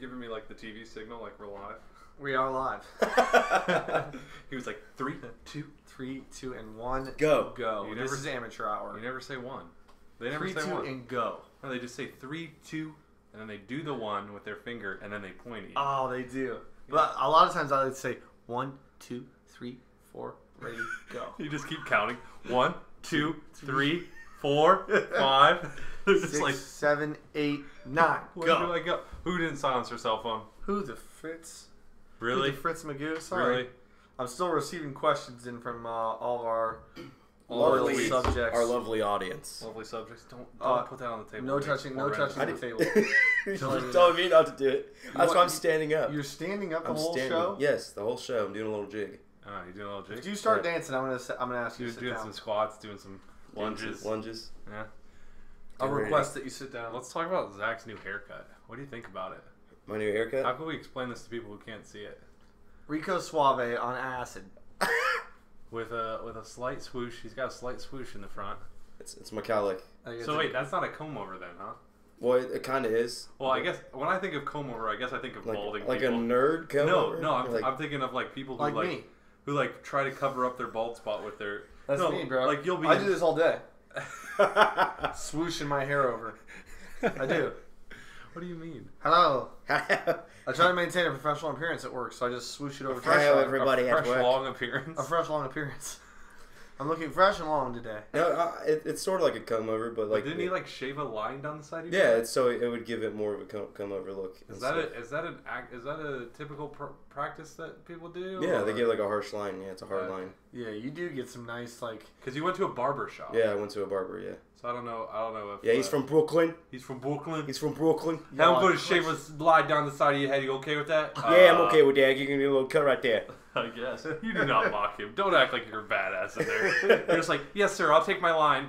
giving me like the TV signal, like we're live? We are live. He was like 3, 2, 3, 2, and 1. Go. Go. This is amateur hour. You never say 1. They never 3, say 2, 1. and go. No, they just say 3, 2, and then they do the 1 with their finger, and then they point at you. Oh, they do. Yeah. But a lot of times I like to say 1, 2, 3, 4, ready, go. You just keep counting. 1, 2, 3, 4, 5. They're just 6, like 7, 8, 9. Where Go. do I go? Who didn't silence their cell phone? Who the Fritz? Really? Who the Fritz Magoo? Sorry. Really? I'm still receiving questions in from all of our Lovely loyal subjects. Our lovely audience. Lovely subjects. Don't put that on the table. No It's touching horrendous. the table. You're telling me not to do it. That's why I'm standing up. You're standing up the I'm whole standing. show? Yes, the whole show. I'm doing a little jig. Oh, you doing a little jig? If you start dancing, I'm gonna ask you You're to sit doing down. some squats, doing some lunges. Lunges. Yeah. I'll request that you sit down. Let's talk about Zach's new haircut. What do you think about it? My new haircut. How can we explain this to people who can't see it? Rico Suave on acid. With a slight swoosh. He's got a slight swoosh in the front. It's Macaulay. So wait, that's not a comb over then, huh? Well, it kind of is. Well, I guess when I think of comb over, I guess I think of balding like people. a nerd comb over? No, Like- I'm thinking of like people who Like me. who like try to cover up their bald spot with their. That's no, me, bro. Like you'll be. I do this all day. Swooshing my hair over. I do. What do you mean? Hello. I try to maintain a professional appearance at work, so I just swoosh it over. Hello, everybody A at fresh work. long appearance. A fresh long appearance. I'm looking fresh and long today. No, it's sort of like a comb over, but like. Didn't he like shave a line down the side of your Yeah, head? it's so it would give it more of a comb over look. Is that a typical practice that people do? Yeah, they or- give like a harsh line. Yeah, it's a hard line. Yeah, you do get some nice like. Because you went to a barber shop. Yeah, I went to a barber. Yeah. So I don't know if. Yeah, he's from Brooklyn. He's from Brooklyn. He's from Brooklyn. Now I'm going to shave a line down the side of your head. You okay with that? Yeah, I'm okay with that. You can do a little cut right there. I guess. You do not mock him. Don't act like you're a badass in there. You're just like, yes, sir. I'll take my line.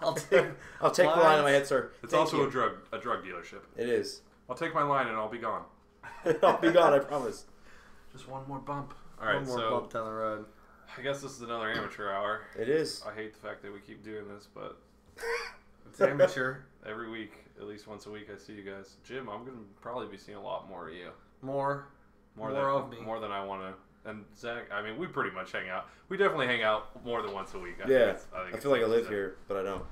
I'll take the line on my head, sir. It's Thank also you. a drug dealership. It is. I'll take my line and I'll be gone. I'll be gone. I promise. Just one more bump. All right, one more so bump down the road. I guess this is another amateur hour. It is. I hate the fact that we keep doing this, but It's amateur. every week, at least once a week, I see you guys. Jim, I'm gonna probably be seeing a lot more of you. More More of me. More than I want to. And Zach, I mean, we pretty much hang out. We definitely hang out more than once a week. Yeah. I I feel like I live here, but I don't.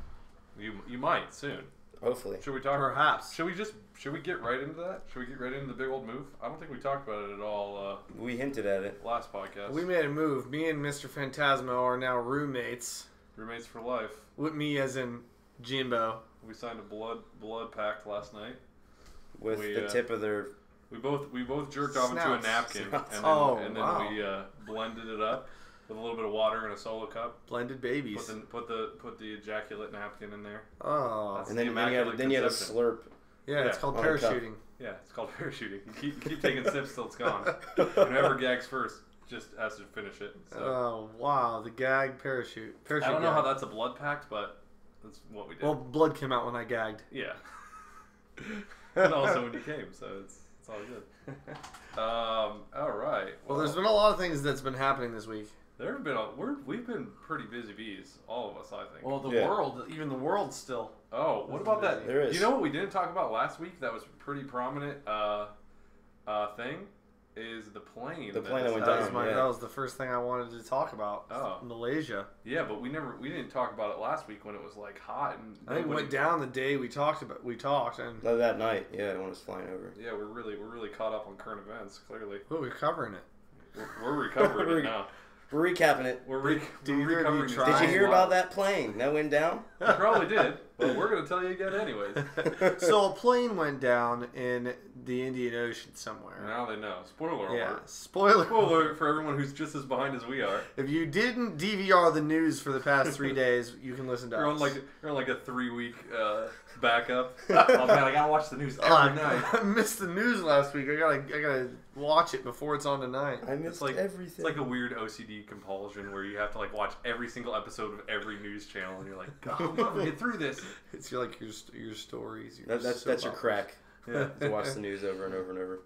You might soon. Hopefully. Should we talk? Perhaps. Should we get right into that? Should we get right into the big old move? I don't think we talked about it at all We hinted at it. last podcast. Mm-hmm. We made a move. Me and MisterFantasmo are now roommates. Roommates for life. With me as in Jimbo. We signed a blood pact last night. With We, the tip of their. We both jerked off into a Snouts. napkin, Snouts. and then wow. we blended it up with a little bit of water in a solo cup. Blended babies. Put the ejaculate napkin in there. Oh. That's And then, the then you had immaculate a conception. slurp. Yeah, it's Yeah. called On a cup. parachuting. Yeah, it's called parachuting. You keep taking sips till it's gone. Whoever gags first just has to finish it. So. Oh, wow. The gag parachute. I don't know gag. how that's a blood pact, but that's what we did. Well, blood came out when I gagged. Yeah. And also when you came, so it's all good. All right. Well, there's been a lot of things that's been happening this week. There have been we've been pretty busy bees, all of us, I think. Well, the Yeah. world, even the world still. Oh, what about that? There is. You know what we didn't talk about last week? That was a pretty prominent thing. Is the plane? The plane that went That down. was, yeah. that was the first thing I wanted to talk about. Oh. Malaysia. Yeah, but we didn't talk about it last week when it was like hot and I think it went down the day we talked, and No, that night, yeah, when it was flying over. Yeah, we're really caught up on current events. Clearly, we're covering it. we're recovering it now. We're recapping it. We're Did either of you recovering. try- this Did you hear live. about that plane that went down? You probably did, but we're gonna tell you again anyways. So a plane went down in the Indian Ocean somewhere. Now they know. Spoiler Yeah. alert. Spoiler. Spoiler alert for everyone who's just as behind as we are. If you didn't DVR the news for the past 3 days, you can listen to You're us. on like a 3-week backup. Oh man, I gotta watch the news every night. I missed the news last week. I gotta watch it before it's on tonight. I missed like everything. It's like a weird OCD compulsion where you have to like watch every single episode of every news channel, and you're like, God, I'm never get through this. It's like your stories. that's soap your operas. crack. Yeah. To watch the news over and over and over.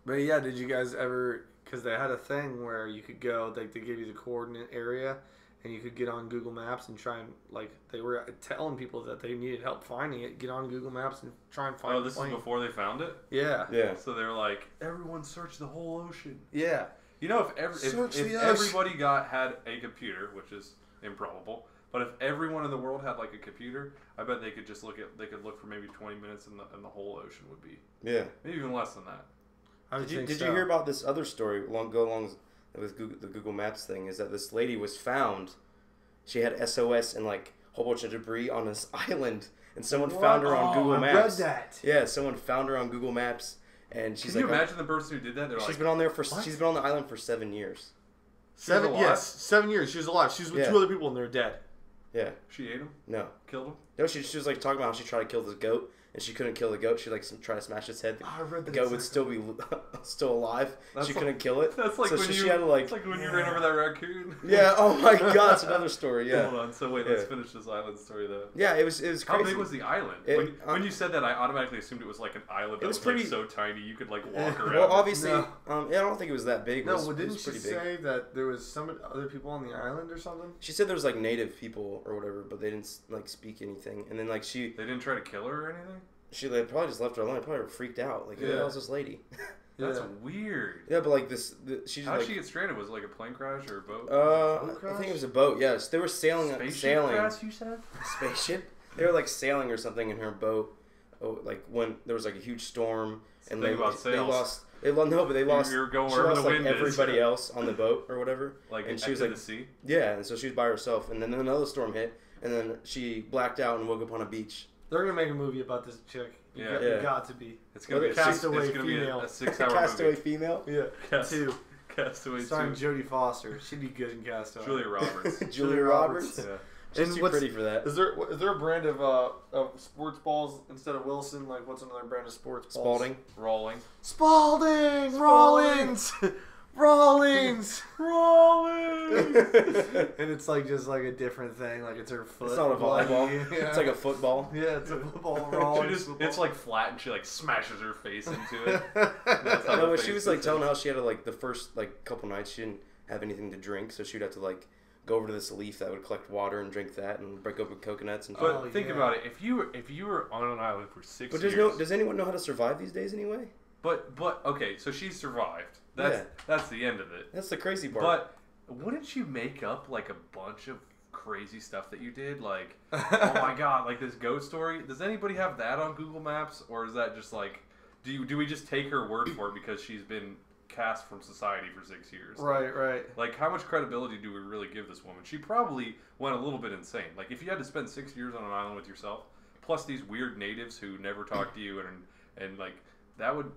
But yeah, did you guys ever? Because they had a thing where you could go. They give you the coordinate area, and you could get on Google Maps and try and they were telling people that they needed help finding it. Get on Google Maps and try and find. Oh, this is before they found it. Yeah. Yeah. So they were like, everyone search the whole ocean. Yeah. You know, if everybody had a computer, which is improbable, but if everyone in the world had like a computer, I bet they could just they could look for maybe 20 minutes and the whole ocean would be. Yeah. Maybe even less than that. Did you hear about this other story along with the Google Maps thing? Is that this lady was found? She had SOS and like a whole bunch of debris on this island, and someone found her on Google Maps. I read that. Yeah, someone found her on Google Maps, and she's Can you imagine the person who did that? She's been on there she's been on the island for 7 years. 7 years. She was alive. She was with 2 other people and they're dead. Yeah. She ate him? No. Killed him? No, she was like talking about how she tried to kill this goat, and she couldn't kill the goat. She like tried to smash its head. I read that. The goat would still be alive. She couldn't kill it. That's like so when she had to it's like when you ran over that raccoon. Yeah. Oh my God, it's another story. Yeah. Hold on. So wait, let's finish this island story though. Yeah, it was crazy. How big was the island? When you said that, I automatically assumed it was like an island that was pretty like so tiny you could like walk around. Well, obviously, I don't think it was that big. No, didn't she say that there was some other people on the island or something? She said there was like native people or whatever, but they didn't like speak anything. And then like they didn't try to kill her or anything. They probably just left her alone. They probably were freaked out. Like, who the hell's this lady? That's weird. Yeah, but like How did she get stranded? Was it like a plane crash or a boat? I think it was a boat. Yes, they were sailing. Crash, you said? Spaceship. They were like sailing or something in her boat. Oh, like when there was like a huge storm and they lost. They lost. You're going she wherever lost the like wind everybody else on the boat or whatever. Like and she was like the sea. Yeah, and so she was by herself. And then another storm hit, and then she blacked out and woke up on a beach. They're gonna make a movie about this chick. You got to be. It's gonna be a Castaway female. A 6-hour Castaway movie. Female. Yeah. 2. Castaway 2. Starring Jodie Foster. She'd be good in Castaway. Julia Roberts. Julia Roberts. Yeah. She's too pretty for that. Is there a brand of sports balls instead of Wilson? Like, what's another brand of sports balls? Spalding. Rolling. Spalding. Rawlings. Rawlings. Rawlings. And it's like just like a different thing. Like it's her foot. It's not a volleyball. Yeah. It's like a football. Yeah, it's a football. Rawlings. It's like flat, and she like smashes her face into it. No, but she was like telling how she had to like the first like couple nights she didn't have anything to drink, so she'd have to like go over to this leaf that would collect water and drink that and break open coconuts and. But think about it: if you were on an island for 6 years, does anyone know how to survive these days anyway? But okay, so she survived. That's the end of it. That's the crazy part. But wouldn't you make up like a bunch of crazy stuff that you did? Like, oh my God, like this goat story. Does anybody have that on Google Maps, or is that just like, do we just take her word for it because she's been cast from society for 6 years? Right. Like, how much credibility do we really give this woman? She probably went a little bit insane. Like, if you had to spend 6 years on an island with yourself, plus these weird natives who never talk to you and like. That would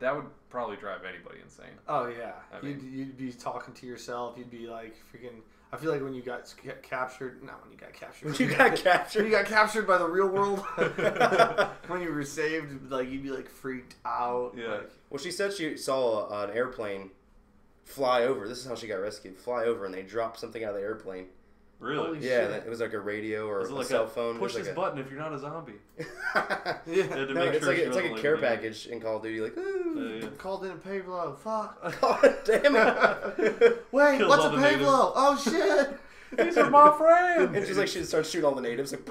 probably drive anybody insane. Oh yeah, you'd be talking to yourself. You'd be like freaking. I feel like when you got captured. Not when you got captured. When you got captured. When you got captured by the real world. When you were saved, like you'd be like freaked out. Yeah. Like, well, she said she saw an airplane fly over. This is how she got rescued. Fly over, and they dropped something out of the airplane. Really? Holy yeah, shit. It was like a radio or like cell phone. Push this button if you're not a zombie. Yeah. No, it's like a care package in Call of Duty. Like, ooh. Called in a payload. Fuck. God damn it. Wait, Kills what's a all the payload? natives. Oh shit. These are my friends. And she's like, she starts shooting all the natives. Like,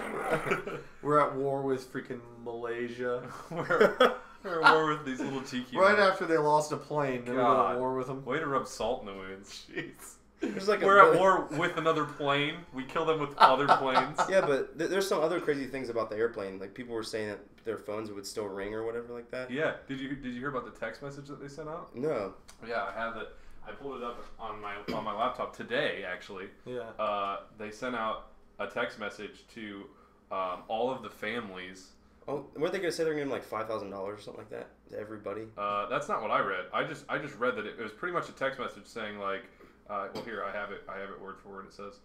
we're at war with freaking Malaysia. We're at war with these little tiki. Right after they lost a plane, then we're at war with them. Way to rub salt in the wounds. Jeez. We're at war with another plane. We kill them with other planes. Yeah, but there's some other crazy things about the airplane. Like people were saying that their phones would still ring or whatever like that. Yeah. Did you hear about the text message that they sent out? No. Yeah, I have it. I pulled it up on my laptop today. Actually. Yeah. They sent out a text message to all of the families. Oh, weren't they gonna say they're gonna give them like $5,000 or something like that to everybody? That's not what I read. I just read that it was pretty much a text message saying like. Well, here I have it. I have it word for word. It says,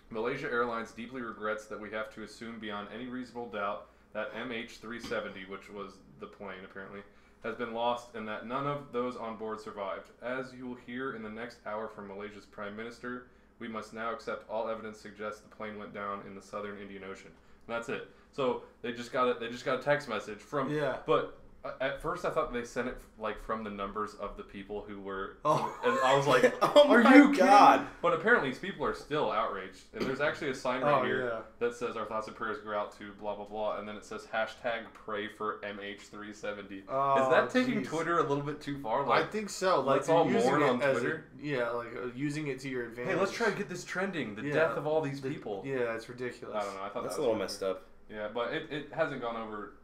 Malaysia Airlines deeply regrets that we have to assume beyond any reasonable doubt that MH370, which was the plane apparently, has been lost and that none of those on board survived. As you will hear in the next hour from Malaysia's Prime Minister, we must now accept all evidence suggests the plane went down in the southern Indian Ocean. And that's it. So they just got a text message from. Yeah. But At first, I thought they sent it like from the numbers of the people who were, Oh. and I was like, Oh "Are my you God. kidding?" But apparently, these people are still outraged, and there's actually a sign right here yeah. that says "Our thoughts and prayers go out to blah blah blah," and then it says #pray for MH370. Oh, Is that taking jeez. Twitter a little bit too far? I Like, think so. Like let's all you're using mourn it on as Twitter? using it to your advantage. hey, let's try to get this trending. The Yeah. death of all these people. Yeah, it's ridiculous. I don't know. I thought That's a that little was messed up. Yeah, but it hasn't gone over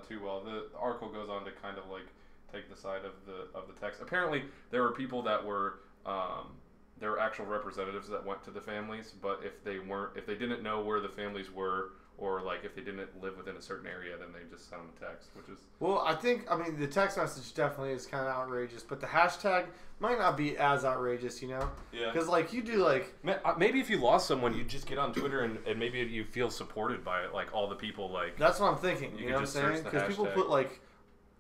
too well. The article goes on to kind of like take the side of the text. Apparently, there were people that were there were actual representatives that went to the families, but if they didn't know where the families were, or like if they didn't live within a certain area, then they just sent them a text, which is Well, I mean, the text message definitely is kind of outrageous, but the hashtag might not be as outrageous, you know? yeah. Because, like, you do, like... Maybe if you lost someone, you just get on Twitter and maybe you feel supported by it, like all the people like. That's what I'm thinking, You you could know what I'm just search saying? the Because people hashtag. put, like,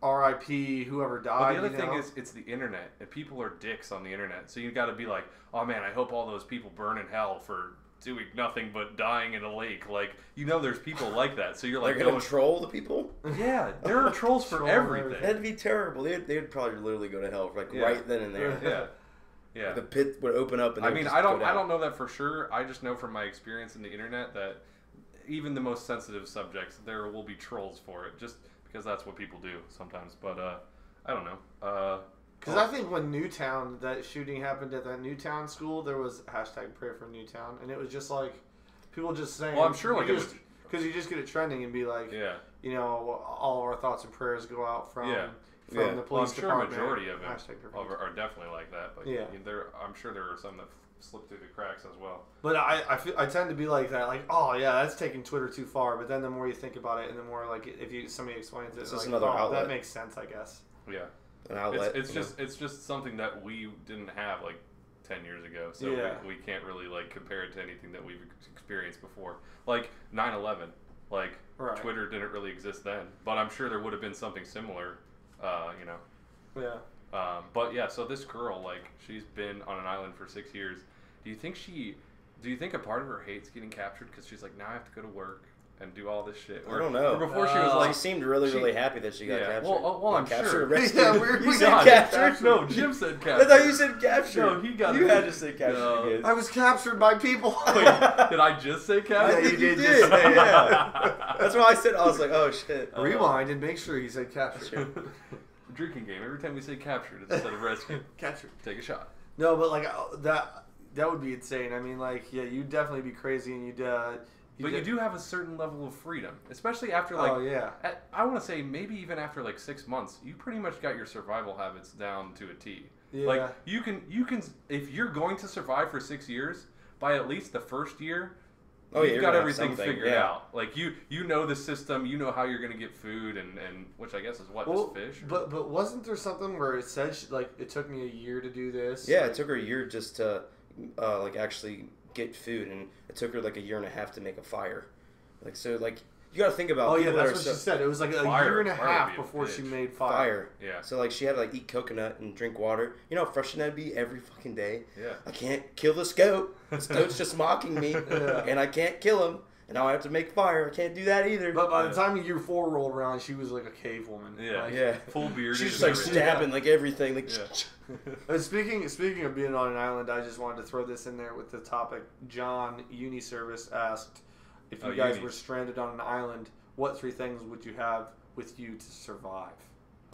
R.I.P. whoever But died, the other you thing know? is, it's the internet, and people are dicks on the internet. So you got to be like, oh man, I hope all those people burn in hell for doing nothing but dying in a lake. Like, you know, there's people like that. So you're like, They're gonna troll the people. yeah, there are trolls for Troll everything. That'd be terrible. They'd probably literally go to hell, like Yeah. right then and there. Yeah, yeah. The pit would open up, and I they'd mean, just I go don't down. know that for sure. I just know from my experience in the internet that even the most sensitive subjects, there will be trolls for it, just because that's what people do sometimes. But I don't know. Because I think when Newtown, that shooting happened at that Newtown school, there was hashtag pray for Newtown, and it was just like people just saying. Well, I'm sure like because you just get it trending and be like, yeah. you know, all of our thoughts and prayers go out from Yeah. from Yeah. the Well, I'm police sure a department. majority of it Hashtag pray for are definitely like that. But Yeah. I'm sure there are some that slip through the cracks as well. But I tend to be like that, like, oh yeah, that's taking Twitter too far. But then the more you think about it, and the more like if somebody explains it, It's like, just another outlet. that makes sense, I guess. Yeah. An outlet. It's just something that we didn't have like 10 years ago, so Yeah. we can't really like compare it to anything that we've experienced before. Like 9/11, like Right. Twitter didn't really exist then, but I'm sure there would have been something similar, you know. Yeah. But yeah, so this girl, like, she's been on an island for 6 years. Do you think a part of her hates getting captured because she's like, now I have to go to work and do all this shit? I don't know. Or before she was like, she seemed really happy that she got yeah. captured. Well, I'm captured, sure. Arrested. Yeah, you said God, captured. No, Jim said I captured. thought you said captured. No, he got You it. had to say captured No. again. I was captured by people. Wait, did I just say I captured? think you you did did. just say it. Yeah. That's why I said. I was like, oh shit. Rewind and make sure he said captured. Drinking game. Every time we say captured instead of rescue, Captured. take a shot. No, but like that would be insane. I mean, like, yeah, you'd definitely be crazy, and But you do have a certain level of freedom, especially after like. Oh yeah. I want to say maybe even after like 6 months, you pretty much got your survival habits down to a T. Yeah. Like you can if you're going to survive for 6 years, by at least the first year, Oh, yeah, you've you're got gonna have everything something, figured yeah. out. Like you know the system, you know how you're gonna get food, and which I guess is what, Well, just fish. but wasn't there something where it said like it took me a year to do this? Yeah, Like, it took her a year just to like actually get food, and it took her like a year and a half to make a fire. Like so, like you got to think about. Oh yeah, people that that's are what she said. It was like a Fire- year and a fire would half be a before she bitch. made fire. fire. Yeah. So like she had to like eat coconut and drink water. You know how frustrating that'd be every fucking day. Yeah. I can't kill the goat. This goat's just mocking me, Yeah. and I can't kill him. And now I have to make fire. I can't do that either. But by Yeah. the time year 4 rolled around, she was like a cave woman. Yeah. Like, yeah, Full beard. she's just like stabbing like everything. Like Yeah. Speaking of being on an island, I just wanted to throw this in there with the topic. John Uniservice asked if you guys Uni. were stranded on an island, what 3 things would you have with you to survive?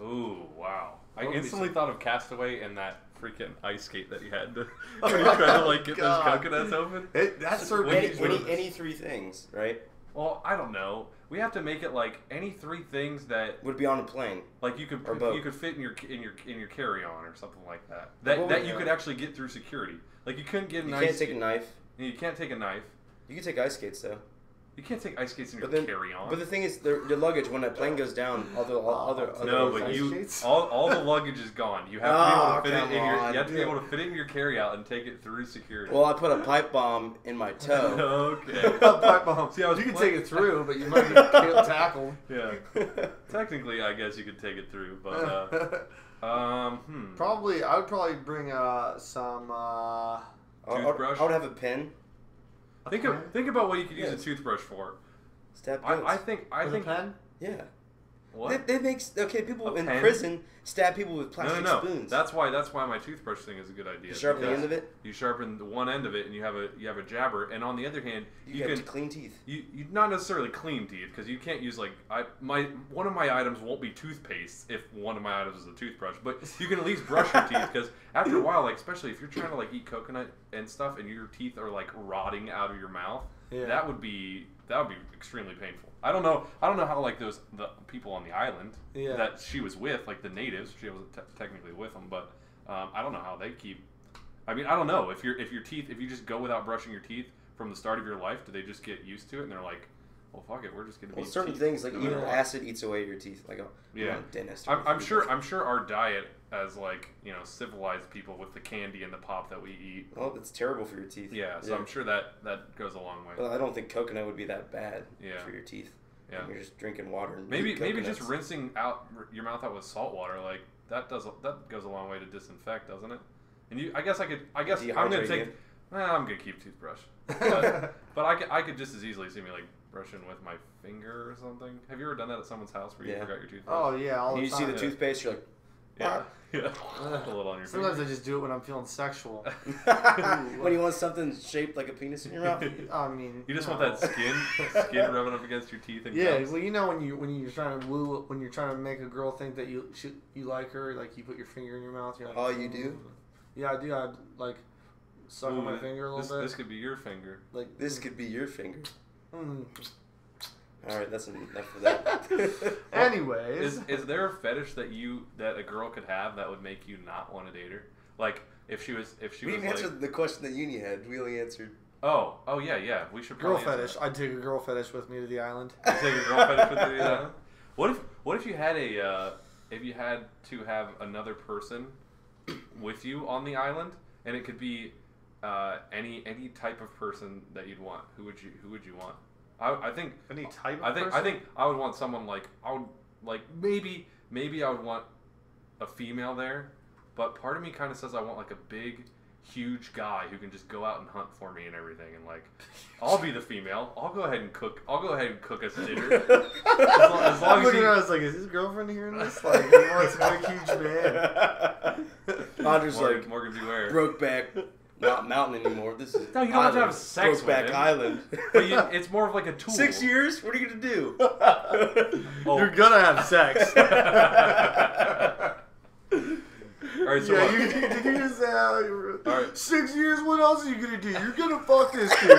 Ooh, wow. I What would be instantly some- thought of Castaway and that freaking ice skate that he had to when he tried to like get those God. coconuts open. That's sort of When any 3 things, right? Well, I don't know. We have to make it like any 3 things that Would be on a plane. like you could Or boat. you could fit in your carry-on or something like that. What That would- you could actually get through security. Like you couldn't get an You ice can't take a skate. knife. You can't take a knife. You can take ice skates though. You can't take ice skates in your But then, carry-on. but the thing is, your luggage when that plane goes down, other No, those but ice you skates? all the luggage is gone. You have Oh, to be able to fit come it in your on, you have to be dude. able to fit it in your carry-out and take it through security. Well, I put a pipe bomb in my toe. Okay. Pipe bomb. See, I was you can play- take it through, but you might get tackled. Yeah. Technically, I guess you could take it through, but I would probably bring some. Toothbrush? I would have a pen. think about what you could use Yes. a toothbrush for. Stab goats. I think With a pen? Yeah. What? That makes people A in pen? prison stab people with plastic No. spoons. That's why my toothbrush thing is a good idea. You sharpen the because end of it. You sharpen the one end of it, and you have a jabber. And on the other hand, You have clean teeth. You not necessarily clean teeth because you can't use one of my items won't be toothpaste if one of my items is a toothbrush, but you can at least brush your teeth because after a while, like especially if you're trying to like eat coconut and stuff and your teeth are like rotting out of your mouth, that would be extremely painful. I don't know how like the people on the island that she was with, like the natives, she wasn't technically with them, but I don't know how they keep. I mean, I don't know if your teeth, if you just go without brushing your teeth from the start of your life, do they just get used to it and they're like, well, fuck it, we're just gonna be. Certain things like even acid eats away your teeth, like a dentist. I'm sure our diet as like civilized people with the candy and the pop that we eat. Well, it's terrible for your teeth. Yeah, so I'm sure that goes a long way. Well, I don't think coconut would be that bad for your teeth. Yeah, and you're just drinking water. And maybe just rinsing out your mouth out with salt water, like that goes a long way to disinfect, doesn't it? And I guess I'm gonna take. I'm gonna keep toothbrush, but I could just as easily see me like brushing with my finger or something. Have you ever done that at someone's house where you forgot your toothbrush? Oh yeah, all the time. You see the toothpaste, you're like. Yeah. A little on your Sometimes I just do it when I'm feeling sexual. When you want something shaped like a penis in your mouth? I mean, you just want that skin rubbing up against your teeth and gums. Well, when you're trying to when you're trying to make a girl think that you like her, like you put your finger in your mouth. You're like, oh, you do? Yeah, I do. I like suck on my finger a little bit. This could be your finger. Like this could be your finger. Mm. All right, that's enough of that. Anyways, is there a fetish that a girl could have that would make you not want to date her? Like if she was we answered the question that Uni had. We only answered. Oh yeah. We should girl probably fetish. I'd take a girl fetish with me to the island. You'd take a girl fetish with you to the island. What if you had to have another person with you on the island, and it could be any type of person that you'd want? Who would you want? I think any type of person? I think I would want someone maybe I would want a female there, but part of me kind of says I want like a big, huge guy who can just go out and hunt for me and everything, and like I'll be the female. I'll go ahead and cook us dinner. as long as I was like, is his girlfriend hearing this? Like, he wants a big, huge man. Andre's like Morgan Beware. Brokeback. Not mountain anymore. This is no. You don't have to have sex with him. Island. But it's more of like a tool. 6 years? What are you gonna do? You're gonna have sex. All right, so did you just say all right. 6 years? What else are you gonna do? You're gonna fuck this dude.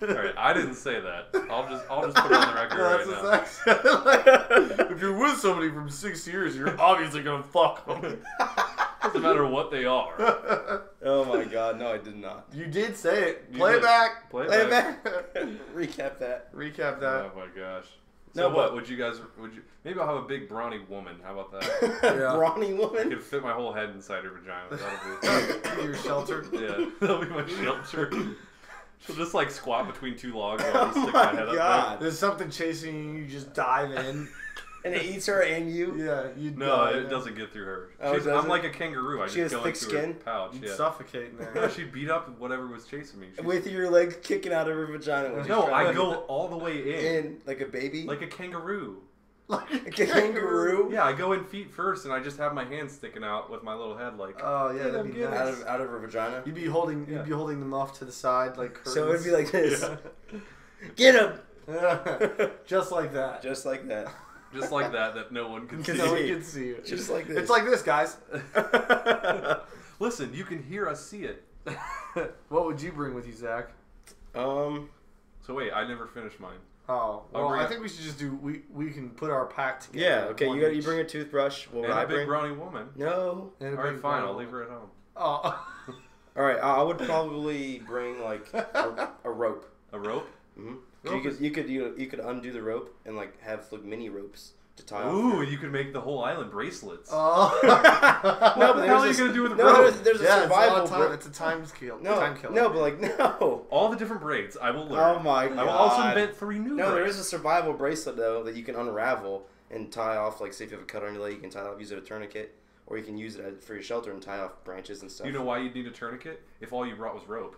All right, I didn't say that. I'll just put it on the record right now. If you're with somebody from 6 years, you're obviously gonna fuck them. Doesn't matter what they are. Oh my god, no, I did not. You did say it. Play it back. Play it back. Recap that. Oh my gosh. So no, what would you maybe I'll have a big brawny woman. How about that? Brawny I woman? could fit my whole head inside her vagina. That'll be your shelter. Yeah, that'll be my shelter. She'll just like squat between two logs while I just stick my head up there. There's something chasing you, you just dive in. And it eats her and you? Yeah, it doesn't get through her. I'm like a kangaroo. I she just has go thick into skin? her pouch. You'd suffocate in there. Yeah, she'd beat up whatever was chasing me. With your legs kicking out of her vagina. I go all the way in. Like a baby? Like a kangaroo. Like a kangaroo? Yeah, I go in feet first, and I just have my hands sticking out with my little head, like. Oh yeah, that'd be nice. Out of her vagina. You'd be holding them off to the side like curtains. So it'd be like this. Yeah. Get him. Just like that. Just like that. Just like that no one can see. No one can see it. Just like this. It's like this, guys. Listen, you can hear us see it. What would you bring with you, Zach? So wait, I never finished mine. Oh, well, I think we should just do. We can put our pack together. Yeah. Okay. You bring a toothbrush. What would I bring? A big brawny woman. No. All right, fine. I'll leave her at home. Oh. All right. I would probably bring like a rope. A rope? Mm-hmm. You could undo the rope and like have like mini ropes to tie off. Ooh, you could make the whole island bracelets. Oh. What the hell are you gonna do with the rope? There's a survival. It's a time killer. No, but like no. All the different braids I will learn. Oh my god. I will also invent 3 new. No, there is a survival bracelet though that you can unravel and tie off. Like say if you have a cut on your leg, you can tie it off, use it as a tourniquet, or you can use it for your shelter and tie off branches and stuff. You know why you'd need a tourniquet? If all you brought was rope.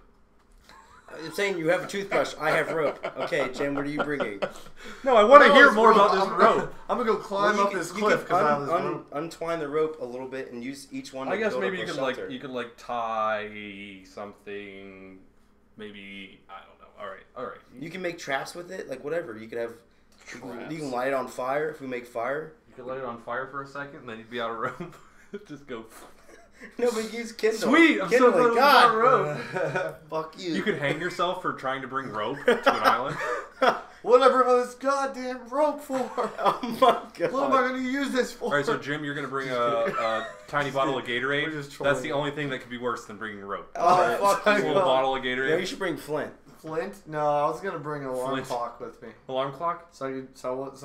I'm saying you have a toothbrush. I have rope. Okay, Jim, what are you bringing? No, I want to hear more about this rope. I'm gonna go climb up this cliff because I have this rope. Untwine the rope a little bit and use each one. I to guess build maybe up you a could shelter. tie something. Maybe I don't know. All right. You can make traps with it, like whatever. You could have. Traps. You can light it on fire if we make fire. You could light it on fire for a second, and then you'd be out of rope. Just go. No, but use Kindle. Sweet, I'm so glad God. rope. Fuck you. You could hang yourself for trying to bring rope to an island. What did I bring all this goddamn rope for? Oh my god. What am I going to use this for? All right, so Jim, you're gonna bring a tiny bottle of Gatorade. That's the only thing that could be worse than bringing rope. Oh, fuck A you. little bottle of Gatorade. Yeah, you should bring Flint. Flint? No, I was going to bring an alarm Flint. clock with me. Alarm clock? So I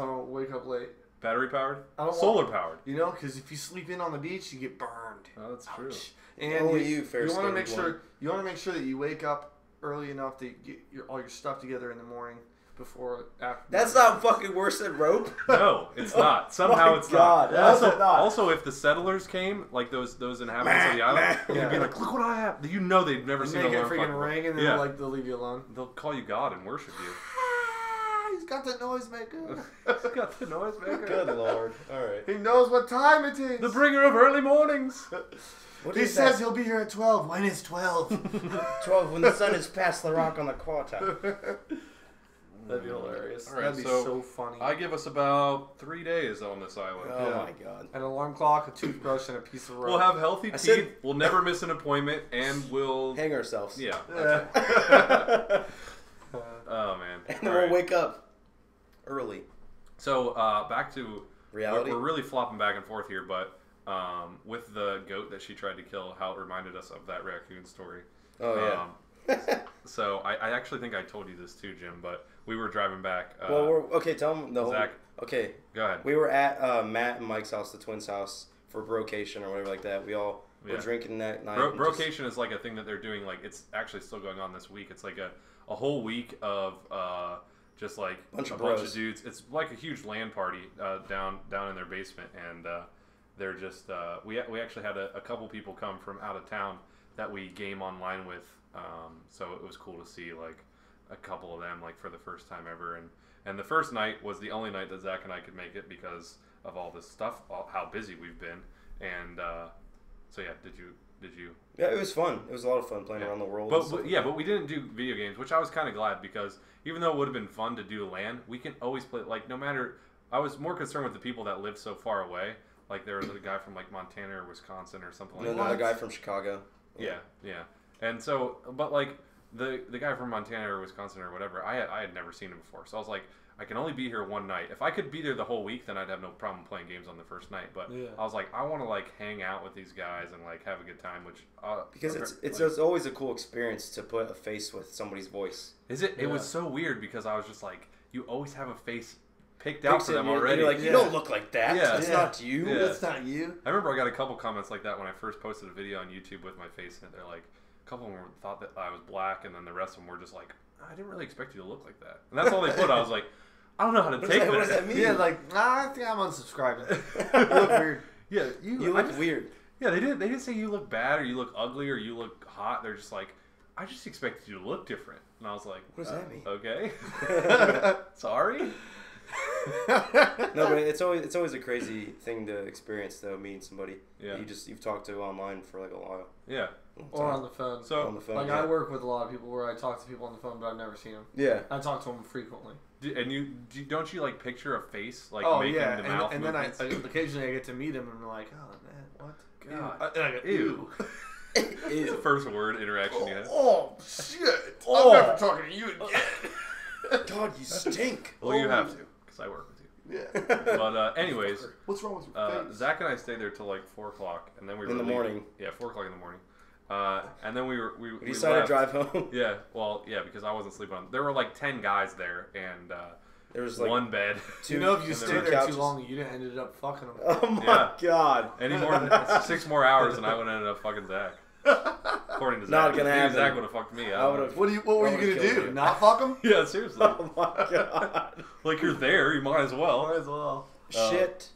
don't wake up late. Battery powered? I don't Solar powered. You know, because if you sleep in on the beach, you get burned. Oh, that's true. And Only you want to make sure that you wake up early enough to get all your stuff together in the morning before after. That's not fucking worse than rope. No, it's not. Somehow it's God. not. That's not. Also, if the settlers came, like those inhabitants of the island, they'd be like, "Look what I have!" You know, they've never seen Make an it alarm freaking clock. ring, and then they'll leave you alone. They'll call you God and worship you. He's got the noisemaker. He's got the noisemaker. Good lord. All right. He knows what time it is. The bringer of early mornings. He says he'll be here at 12. When is 12? 12 when the sun is past the rock on the quarter. That'd be hilarious. All right, That'd be so funny. I give us about 3 days on this island. Oh my god. An alarm clock, a toothbrush, and a piece of rope. We'll have healthy teeth. said- We'll never miss an appointment, and we'll Hang ourselves. yeah. Oh man. And All then right. we'll wake up early. So back to Reality. We're really flopping back and forth here, but with the goat that she tried to kill, how it reminded us of that raccoon story. Oh yeah. So I actually think I told you this too, Jim, but we were driving back. Well, okay. Tell them the whole. Zach. Okay. Go ahead. We were at Matt and Mike's house, the twins' house, for brocation or whatever like that. We all were Yeah. drinking that night. and Brocation is like a thing that they're doing. Like it's actually still going on this week. It's like a whole week of just like Bunch a of bunch bros. of dudes. It's like a huge LAN party down in their basement, and they're just we actually had a couple people come from out of town that we game online with. So it was cool to see like a couple of them like for the first time ever, and the first night was the only night that Zach and I could make it because of all this stuff, how busy we've been, and so yeah, did you? Yeah, it was fun. It was a lot of fun playing around the world. and stuff But like yeah, that. but we didn't do video games, which I was kind of glad because even though it would have been fun to do LAN, we can always play like no matter. I was more concerned with the people that live so far away. Like there was a guy from like Montana or Wisconsin or something like that. Another guy from Chicago. Yeah. And so, but like the guy from Montana or Wisconsin or whatever, I had never seen him before. So I was like, I can only be here one night. If I could be there the whole week, then I'd have no problem playing games on the first night. But I was like, I want to like hang out with these guys and like have a good time, which Because it's always a cool experience to put a face with somebody's voice. Is it? Yeah. It was so weird because I was just like, you always have a face picked out for them already. You're like, you don't look like that. Yeah. That's not you. Yeah. That's not you. I remember I got a couple comments like that when I first posted a video on YouTube with my face in it. They're like, a couple of them thought that I was black, and then the rest of them were just like, I didn't really expect you to look like that. And that's all they put. I was like, I don't know how to take What does that mean? Yeah, like, I think I'm unsubscribing. You look weird. Yeah, You look weird. Yeah, they didn't say you look bad or you look ugly or you look hot. They're just like, I just expected you to look different. And I was like, What does that mean? Okay. Sorry. No, but it's always a crazy thing to experience though, meeting somebody Yeah. that you've talked to online for like a while. Yeah. Or on the phone. So On the phone. Like, yeah. I work with a lot of people where I talk to people on the phone, but I've never seen them. Yeah. I talk to them frequently. don't you like picture a face like Oh, making yeah. the mouth And then movements? occasionally I get to meet them and I'm like, oh, man, what? God. And I go, Ew. It's the first word interaction you had. Oh, shit. Oh. I'm never talking to you again. God, you stink. Well, you have to because I work with you. Yeah. But anyways, What's wrong with your face? Zach and I stayed there till like 4 o'clock, and then we were In the leaving. morning. Yeah, 4 o'clock in the morning. And then we decided to left. drive home. Yeah, well, yeah, because I wasn't sleeping on. There were like 10 guys there, and There was like one bed. two. You know, if you and stay there there were couches. too long, you ended up fucking them. Oh my Yeah. god. Any more than 6 more hours, and I would have ended up fucking Zach. According to Zach, Not gonna Maybe happen. Zach would have fucked me. I would have. What were I you would've gonna killed do? you. Not fuck them? Yeah, seriously. Oh my god. Like you're there, you might as well. Might as well. Shit.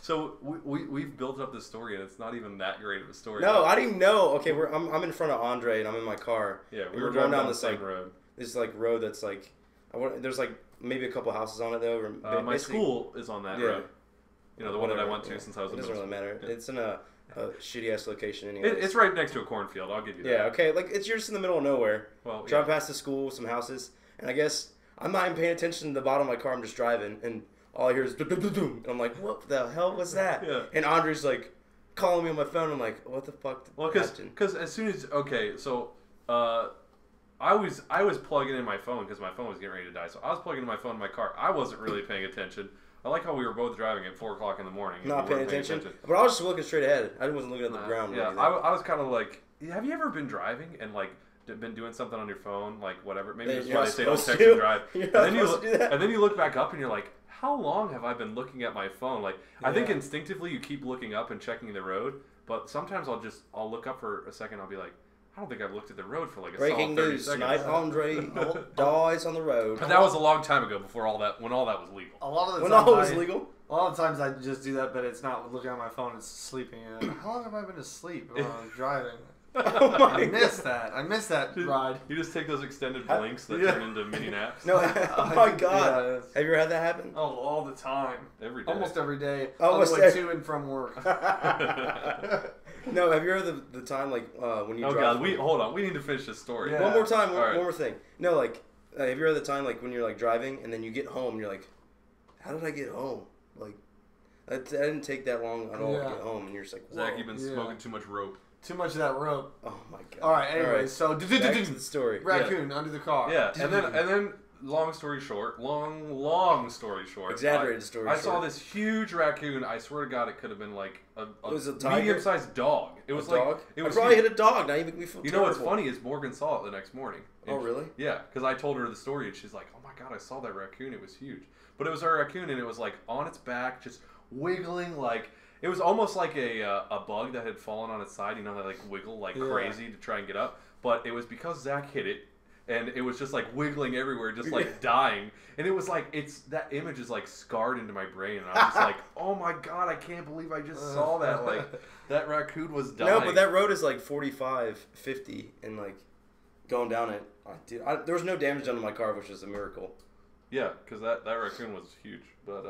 So we've built up this story, and it's not even that great of a story. No, I didn't even know. Okay, I'm in front of Andre, and I'm in my car. Yeah, we were going down this same road. This road that's there's maybe a couple houses on it though. My school is on that road. You know, the one that I went to since I was in middle school. It doesn't really matter. Yeah. It's in a shitty ass location anyway. It's right next to a cornfield. I'll give you that. Yeah. Okay. You're just in the middle of nowhere. Well, drive past the school, some houses, and I guess I'm not even paying attention to the bottom of my car. I'm just driving, and all I hear is and I'm like, what the hell was that? Yeah. And Andre's calling me on my phone. I'm like, what the fuck? Well, because as soon as I was plugging in my phone because my phone was getting ready to die. So I was plugging in my phone in my car. I wasn't really paying attention. I like how we were both driving at 4 o'clock in the morning. Not paying attention. But I was just looking straight ahead. I wasn't looking at the ground. Yeah, I was kind of like, have you ever been driving and been doing something on your phone, whatever? Maybe that's why they say don't text and drive. And then you look back up and you're like, how long have I been looking at my phone? I think instinctively you keep looking up and checking the road, but sometimes I'll look up for a second. I'll be like, I don't think I've looked at the road for a Breaking solid 30 news seconds. tonight, Andre dies on the road. But that was a long time ago when all that was legal. A lot of the when times all was legal? A lot of times I just do that, but it's not looking at my phone, it's sleeping. How long have I been asleep when I was driving? I missed that. I missed that ride. You just take those extended blinks that turn into mini naps. No, oh my God. Have you ever had that happen? Oh, all the time. Every day. Almost every day. Almost all the way to and from work. No, have you heard the time when you drive? Oh God, hold on. We need to finish this story. Yeah. One more time. One more thing. No, have you heard the time when you're driving and then you get home and you're like, how did I get home? I didn't take that long at all to get home, and you're just like, whoa. Zach, you've been smoking too much rope. Too much of that rope. Oh my God. All right. Anyway, so back to the story. Raccoon under the car. Yeah, and then long story short, exaggerated story short. I saw this huge raccoon. I swear to God, it could have been a was a medium-sized dog. It was a dog. It was probably hit a dog. Now you make me feel. You know what's funny is Morgan saw it the next morning. Oh really? Yeah, because I told her the story, and she's like, "Oh my God, I saw that raccoon. It was huge." But it was a raccoon, and it was on its back, just wiggling it was almost like a bug that had fallen on its side. You know, they wiggle crazy to try and get up. But it was because Zach hit it, and it was just wiggling everywhere, just dying. And it was that image is scarred into my brain, and I was just oh my God, I can't believe I just saw that. That raccoon was dying. No, but that road is 45, 50, and going down it. There was no damage done to my car, which is a miracle. Yeah, because that raccoon was huge. But,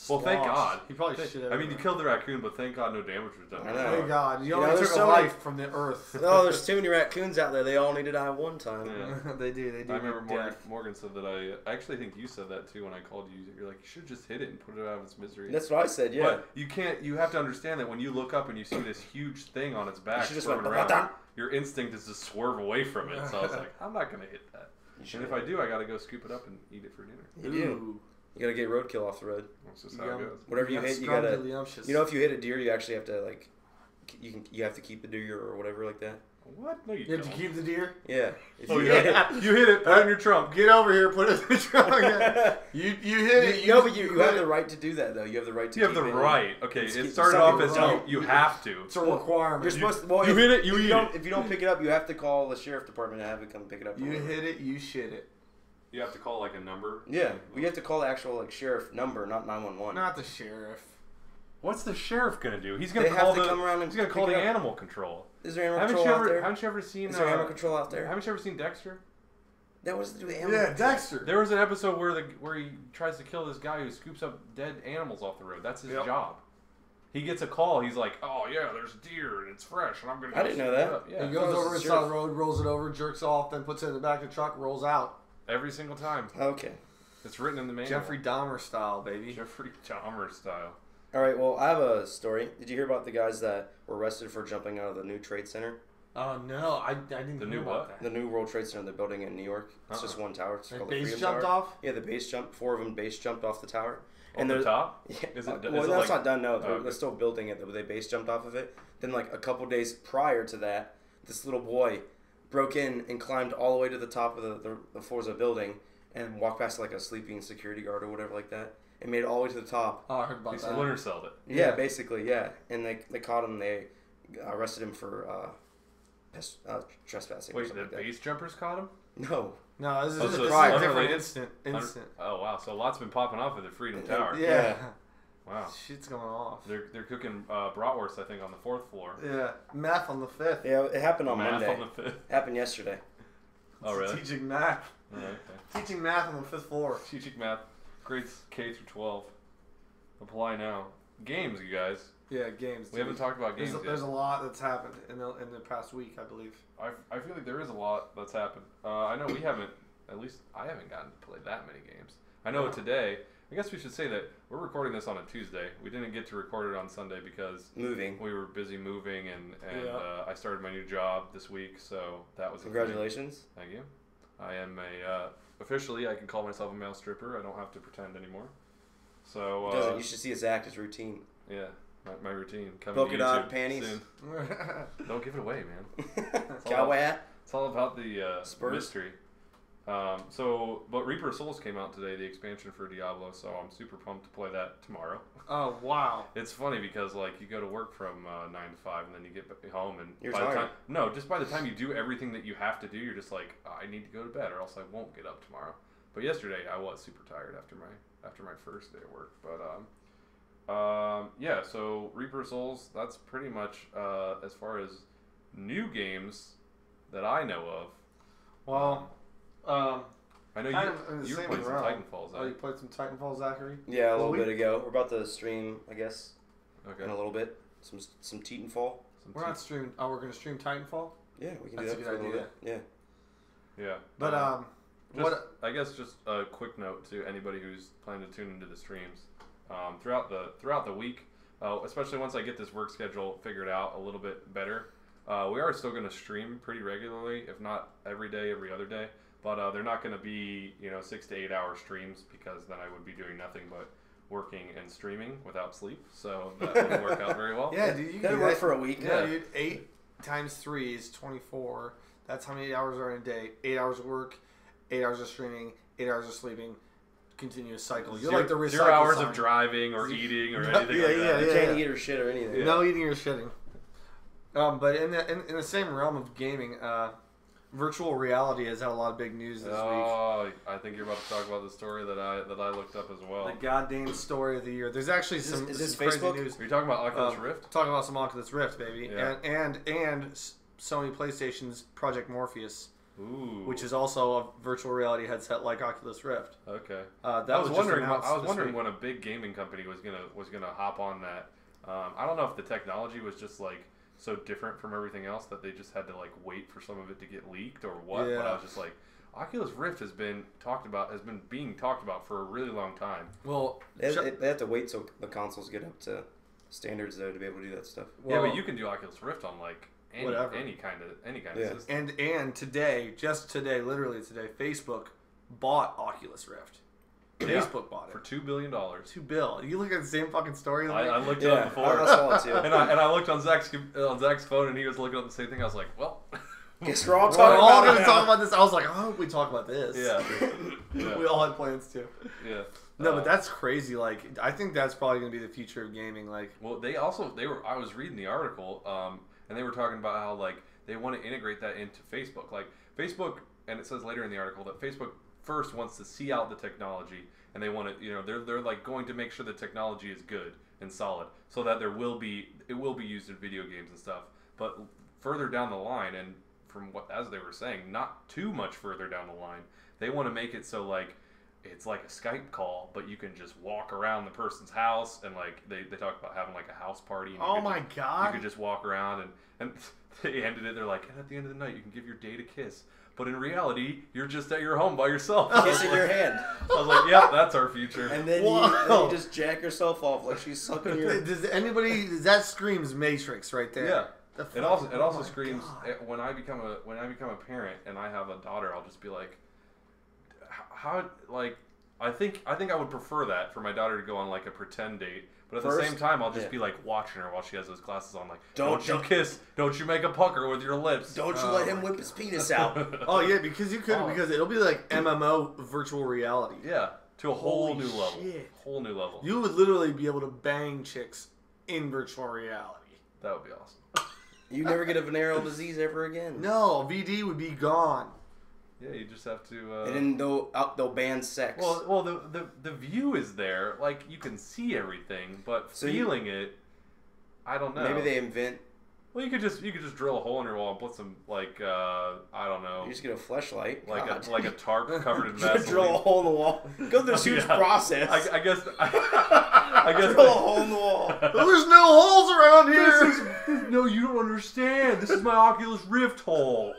well, thank God. He probably shit I mean, you killed the raccoon, but thank God no damage was done. Thank God. You only took a life from the earth. No, there's too many raccoons out there. They all need to die one time. Yeah. They do. I remember Morgan said that I actually think you said that too when I called you. You're like, you should just hit it and put it out of its misery. That's what I said, yeah. But you can't, you have to understand that when you look up and you see this huge thing on its back swerving around, your instinct is to swerve away from it. So I was like, I'm not going to hit that. And if I do, I got to go scoop it up and eat it for dinner. You do. You gotta get roadkill off the road. That's just how it goes. Whatever you hit, you gotta. You know, if you hit a deer, you actually have to you have to keep the deer or whatever like that. What? No, you have to keep the deer? Yeah. You hit it. Put it in your trunk. Get over here. Put it in the trunk. You hit it. But you have the right to do that though. You have the right to. You have the right. Okay. It started off as you have to. It's a requirement. You're supposed to. Well, you hit it. You eat it. If you don't pick it up, you have to call the sheriff department and have it come pick it up. You hit it. You shit it. You have to call a number? Yeah. We have to call the actual sheriff number, not 911. Not the sheriff. What's the sheriff going to do? He's going to call the animal control. Is there animal control out there? Haven't you ever seen... Is there animal control out there? Haven't you ever seen Dexter? That was to do with animal control. Dexter. There was an episode where he tries to kill this guy who scoops up dead animals off the road. That's his job. He gets a call. He's like, oh, yeah, there's a deer, and it's fresh, and I'm going to... I didn't know that. Yeah. He goes over inside the road, rolls it over, jerks off, then puts it in the back of the truck, rolls out. Every single time. Okay. It's written in the manual. Jeffrey Dahmer style, baby. Jeffrey Dahmer style. All right, well, I have a story. Did you hear about the guys that were arrested for jumping out of the new Trade Center? Oh, no. I didn't know about that. The new World Trade Center they're building in New York. It's just one tower. It's called the base Freedom jumped Tower. off? Yeah, the base jumped. 4 of them base jumped off the tower. And the top? Yeah. Is it, that's not done, no. They're still building it. They base jumped off of it. Then, a couple days prior to that, this little boy broke in and climbed all the way to the top of the floors of the building and walked past a sleeping security guard or whatever like that, and made it all the way to the top. Oh, I heard about that. He splinter celled it. Yeah, basically, yeah. And they caught him. They arrested him for trespassing. Wait, the base jumpers caught him? No, No, this Oh, is so a it's different unrelated? instant. Oh wow, so a lot's been popping off at the Freedom Tower. Yeah. Wow. Shit's going off. They're cooking bratwurst, I think, on the 4th floor. Yeah. Math on the 5th. Yeah, it happened on Math Monday. on the 5th. Happened yesterday. Oh really? Teaching math. Oh, okay. Teaching math on the 5th floor. Teaching math, grades K through 12. Apply now. Games, you guys. Yeah, games. We haven't talked about games yet. There's a lot that's happened in the past week, I believe. I feel like there is a lot that's happened. I know we haven't, at least I haven't gotten to play that many games. I know today, I guess we should say that we're recording this on a Tuesday. We didn't get to record it on Sunday because Moving. we were busy moving and I started my new job this week, so that was Congratulations. Thank you. I am officially, I can call myself a male stripper. I don't have to pretend anymore. So You should see his act, his routine. Yeah, my routine. Coming Polka to dot YouTube panties. soon. Don't give it away, man. Cowboy hat. It's all about the Spurs. mystery. But Reaper of Souls came out today, the expansion for Diablo, so I'm super pumped to play that tomorrow. Oh, wow. It's funny because like you go to work from 9 to 5 and then you get home and You're by tired. just by the time you do everything that you have to do, you're just like, oh, I need to go to bed or else I won't get up tomorrow. But yesterday I was super tired after my first day of work. But yeah, so Reaper of Souls, that's pretty much as far as new games that I know of. Well, I know you same played some realm. Titanfall, Zach. Oh, you played some Titanfall, Zachary? Yeah, a Well, little bit ago. We're about to stream, I guess, Okay. in a little bit. Some Titanfall. We're not streaming. Oh, we're going to stream Titanfall? Yeah, we can That's do a that for good a little idea. bit. Yeah. Yeah. But, I guess just a quick note to anybody who's planning to tune into the streams. Throughout the week, especially once I get this work schedule figured out a little bit better, we are still going to stream pretty regularly, if not every day, every other day. But they're not going to be 6 to 8 hour streams because then I would be doing nothing but working and streaming without sleep. So that wouldn't work out very well. yeah, dude, you can That'll do work that. for a week. Yeah, dude, 8 times 3 is 24. That's how many hours are in a day. 8 hours of work, 8 hours of streaming, 8 hours of sleeping. Continuous cycle. You're like the recycle 0 hours sign. of driving or eating or Yeah, anything yeah, like that. You yeah. can't eat or shit or anything. Yeah. No eating or shitting. But in the same realm of gaming, virtual reality has had a lot of big news this week. Oh, I think you're about to talk about the story that I looked up as well. The goddamn story of the year. There's actually Is some this- is this crazy Facebook? news. Are you talking about Oculus Rift? Talking about some Oculus Rift, baby, Yeah. and Sony PlayStation's Project Morpheus, Ooh. which is also a virtual reality headset like Oculus Rift. Okay. That I was just wondering. announced I was this wondering week. when a big gaming company was gonna hop on that. I don't know if the technology was just like so different from everything else that they just had to like wait for some of it to get leaked or what. Yeah. But I was just like, Oculus Rift has been being talked about for a really long time. Well, They have to wait till the consoles get up to standards though to be able to do that stuff. Yeah, but you can do Oculus Rift on like Whatever. any kind of Yeah. system. and today, just today, literally today, Facebook bought Oculus Rift. Yeah. Facebook bought For it. $2 billion. $2 billion. You look at the same fucking story. I looked it Yeah, up before. I saw it too. and I looked on Zach's phone and he was looking at the same thing. I was like, well, Guess we're all We're talking all about going it to talk about this. I was like, I hope we talk about this. yeah, yeah, We all had plans to. yeah. No, but that's crazy. Like, I think that's probably going to be the future of gaming. Like, Well, I was reading the article, and they were talking about how like they want to integrate that into Facebook. Like Facebook, and it says later in the article that Facebook first wants to see out the technology, and they want to, they're like going to make sure the technology is good and solid, so that it will be used in video games and stuff. But further down the line, and from what as they were saying, not too much further down the line, they want to make it so like it's like a Skype call, but you can just walk around the person's house and like they talk about having like a house party. And oh my you god. could just walk around and they ended it. They're like, and at the end of the night, you can give your date a kiss. But in reality, you're just at your home by yourself. Kissing your hand. I was like, yep, that's our future. And then, Whoa. you just jack yourself off like she's sucking your... That screams Matrix right there. Yeah. The It also fucking- oh my screams God. when I become a parent and I have a daughter, I'll just be like, how like I think I would prefer that for my daughter to go on like a pretend date, but at the First, same time I'll just yeah. be like watching her while she has those glasses on, like Don't- you kiss, don't you make a pucker with your lips, Don't you let him whip his penis out. Oh yeah, because you could, because it'll be like MMO virtual reality. yeah, to a whole Holy new level, shit. whole new level. You would literally be able to bang chicks in virtual reality. That would be awesome. You never get a venereal disease ever again. No, VD would be gone. Yeah, you just have to. And then they'll ban sex. Well, the view is there. Like you can see everything, but feeling it, I don't know. Maybe they invent. Well, you could just drill a hole in your wall and put some I don't know. You just get a fleshlight. Like a tarp covered in Vaseline. Drill a hole in the wall. Go through this huge process. I guess. I guess. Drill a hole in the wall. There's no holes around here. No, you don't understand. This is my Oculus Rift hole.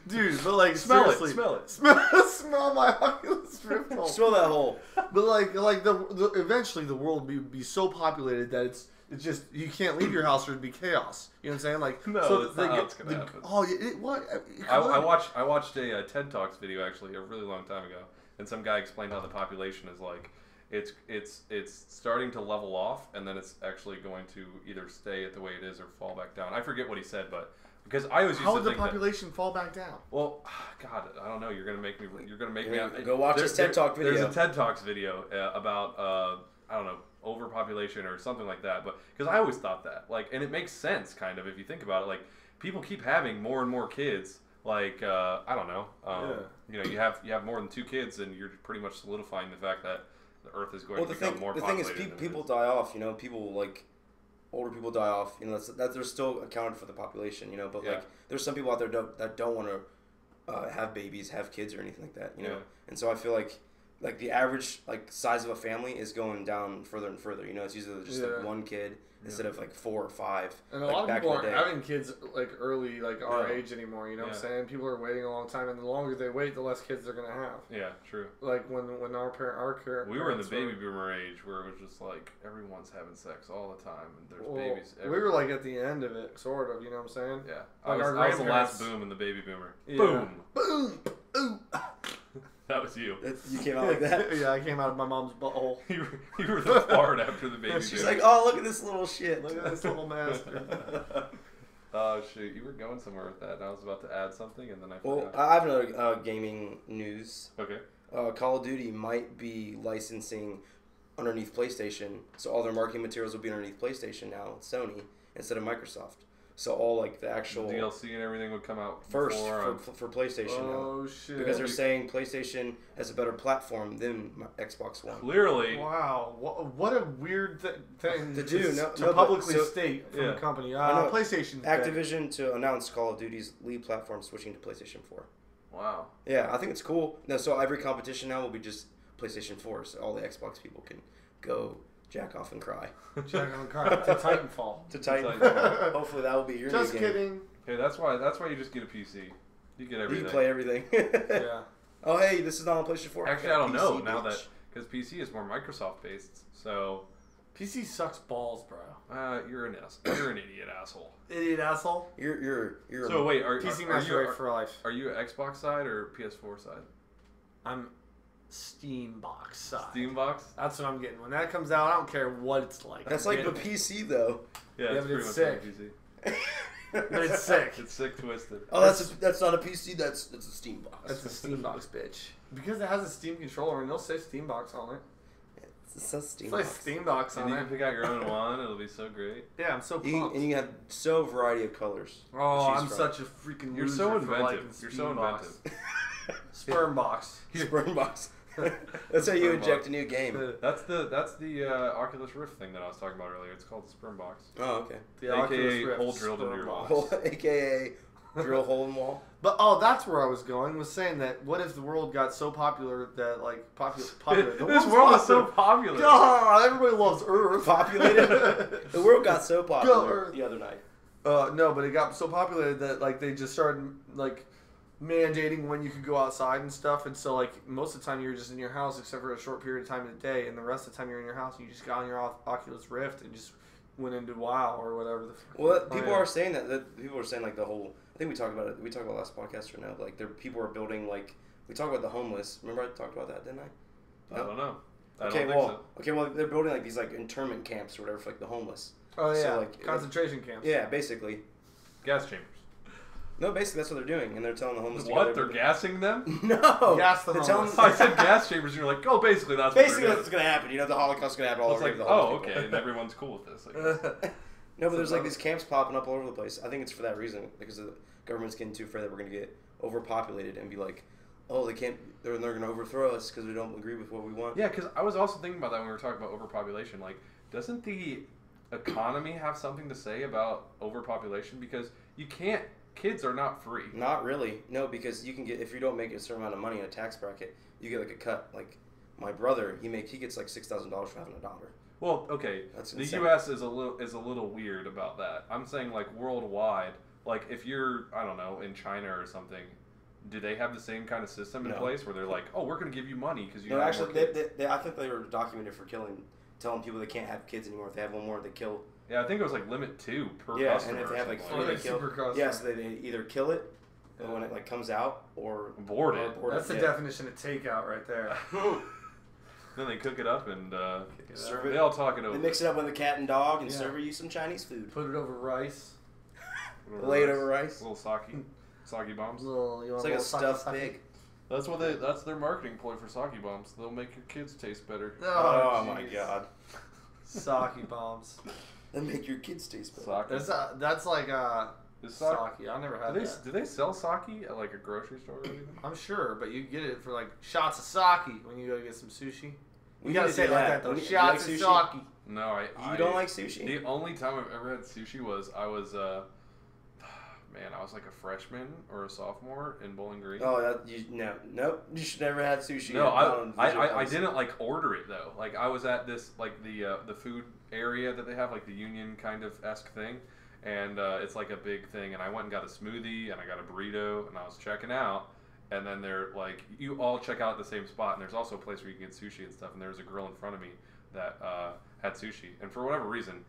Dude, but like smell seriously, it. Smell my Oculus Rift hole. Smell that hole. But like the eventually the world will be so populated that it's just you can't leave your house or it'd be chaos. You know what I'm saying? Like no, so that's not how it's gonna happen. Oh, what? I watched a TED Talks video actually a really long time ago, and some guy explained how the population is like it's starting to level off, and then it's actually going to either stay at the way it is or fall back down. I forget what he said, but because I always used how to would the think population fall back down? Well, God, I don't know. You're gonna make me. Go watch this TED Talk video. There's a TED Talks video about I don't know, overpopulation or something like that. But because I always thought that, like, and it makes sense kind of if you think about it. Like, people keep having more and more kids. Like, I don't know. You know, you have more than 2 kids, and you're pretty much solidifying the fact that the Earth is going to become more populated. The thing is, people die off. You know, people like. Older people die off, you know. That they're still accounted for the population, you know. But like, there's some people out there that don't want to have babies, have kids, or anything like that, you know. And so I feel like the average like size of a family is going down further and further. You know, it's usually just like 1 kid instead of like 4 or 5. And a lot of people aren't having kids like early, like our age anymore. You know what I'm saying? People are waiting a long time, and the longer they wait, the less kids they're gonna have. Yeah, true. Like when our parents we were in the baby boomer age where it was just like everyone's having sex all the time, and there's babies everywhere. We were like at the end of it, sort of. You know what I'm saying? Yeah, like I was the last boom in the baby boomer. Yeah. Boom, boom, boom. That was you. You came out like that? Yeah, I came out of my mom's butthole. You were the fart after the baby. She's like, oh, look at this little shit. Look at this little master. Oh, shoot. You were going somewhere with that, and I was about to add something, and then I forgot. Well, I have another gaming news. Okay. Call of Duty might be licensing underneath PlayStation, so all their marketing materials will be underneath PlayStation now, Sony, instead of Microsoft. So all like the actual DLC and everything would come out first for PlayStation now. Oh shit! Because they're saying PlayStation has a better platform than Xbox One. Clearly. Wow, what a weird thing to do. To publicly state from a company. PlayStation. Activision to announce Call of Duty's lead platform switching to PlayStation 4. Wow. Yeah, I think it's cool. No, so every competition now will be just PlayStation 4, so all the Xbox people can go jack off and cry. Jack off and cry to Titanfall. To Titanfall. Hopefully that will be your Just new game. kidding. Hey, that's why you just get a PC. You get everything. You can play everything. Yeah. Oh, hey, this is not on PlayStation 4. Actually, I don't know now that because PC is more Microsoft based. So PC sucks balls, bro. You're an idiot asshole. Idiot asshole. You're. So wait, PC master race for life. Are you Xbox side or PS4 side? I'm Steam box side. Steam box? That's what I'm getting. When that comes out, I don't care what it's like. That's like the PC though. Yeah, but pretty it's much sick. like PC. But it's sick. It's sick twisted. Oh, that's not a PC. That's a Steam box. That's a Steam box, bitch. Because it has a Steam controller and they'll say Steam box on it. It says Steam box. box. Steam box on and it. you can pick out your own one. It'll be so great. Yeah, I'm so pumped. And you have so variety of colors. Oh, I'm such a freaking You're loser so for inventive. You're so inventive. Sperm box. Sperm box. That's how you inject a new game. That's the Oculus Rift thing that I was talking about earlier. It's called the Sperm Box. Oh, okay. The AKA Oculus Rift hole drilled into your box. wall. AKA drill hole in wall. But that's where I was going. Was saying that what if the world got so popular that like popular this world is so popular. God, everybody loves Earth. Populated. The world got so popular the other night. No, but it got so popular that like they just started like mandating when you could go outside and stuff, and so like most of the time you were just in your house except for a short period of time in the day, and the rest of the time you're in your house and you just got on your Oculus Rift and just went into WoW or whatever. People are saying that people are saying like the whole. I think we talked about it. We talked about last podcast right now. Like people are building like we talked about the homeless. Remember I talked about that, didn't I? I don't know. Okay, well they're building like these like internment camps or whatever for like the homeless. Oh yeah, so, like concentration camps. Yeah, basically. Gas chambers. No, basically that's what they're doing, and they're telling the homeless. What? They're gassing them? No. Gas the homeless. I said gas chambers, and you're like, oh, basically that's what's going to happen. You know, the Holocaust's going to happen all over like, the homeless people. And everyone's cool with this. No, but there's like these camps popping up all over the place. I think it's for that reason, because the government's getting too afraid that we're going to get overpopulated and be like, oh, they're going to overthrow us because we don't agree with what we want. Yeah, because I was also thinking about that when we were talking about overpopulation. Like, doesn't the economy have something to say about overpopulation? Because kids are not free. Not really. No, because you can get, if you don't make a certain amount of money in a tax bracket, you get like a cut. Like my brother, he gets like $6,000 for having a daughter. Well, okay, That's the insane. U.S. is a little weird about that. I'm saying like worldwide, like if you're, I don't know, in China or something, do they have the same kind of system in place where they're like, oh, we're going to give you money because you No, have actually, more kids? I think they were documented for telling people they can't have kids anymore. If they have one more, they kill. Yeah, I think it was like limit 2 per Yeah, customer. and if they have like or 4, something they like kill. super customer. Yeah, so they either kill it when it like comes out or Abort it. That's the definition of takeout right there. Then they cook it up and serve it. they all talk it over. They mix it up with a cat and dog and serve you some Chinese food. Put it over rice. Lay it over rice. Little sake bombs. It's like a stuffed pig. That's their marketing ploy for sake bombs. They'll make your kids taste better. Oh my god. Sake bombs. They make your kids taste better. Sake. That's like Sake. I never had that. Do they sell sake at like a grocery store or anything? I'm sure, but you get it for like shots of sake when you go get some sushi. We You gotta need to say it do like that. that though. You Shots like of sushi? sake. No, You don't like sushi? The only time I've ever had sushi was I was I was like a freshman or a sophomore in Bowling Green. Oh, nope. You should never have sushi. No, I didn't like order it though. Like I was at this like the food area that they have, like the Union kind of esque thing, and it's like a big thing. And I went and got a smoothie and I got a burrito and I was checking out, and then they're like, you all check out at the same spot, and there's also a place where you can get sushi and stuff. And there was a girl in front of me that had sushi, and for whatever reason,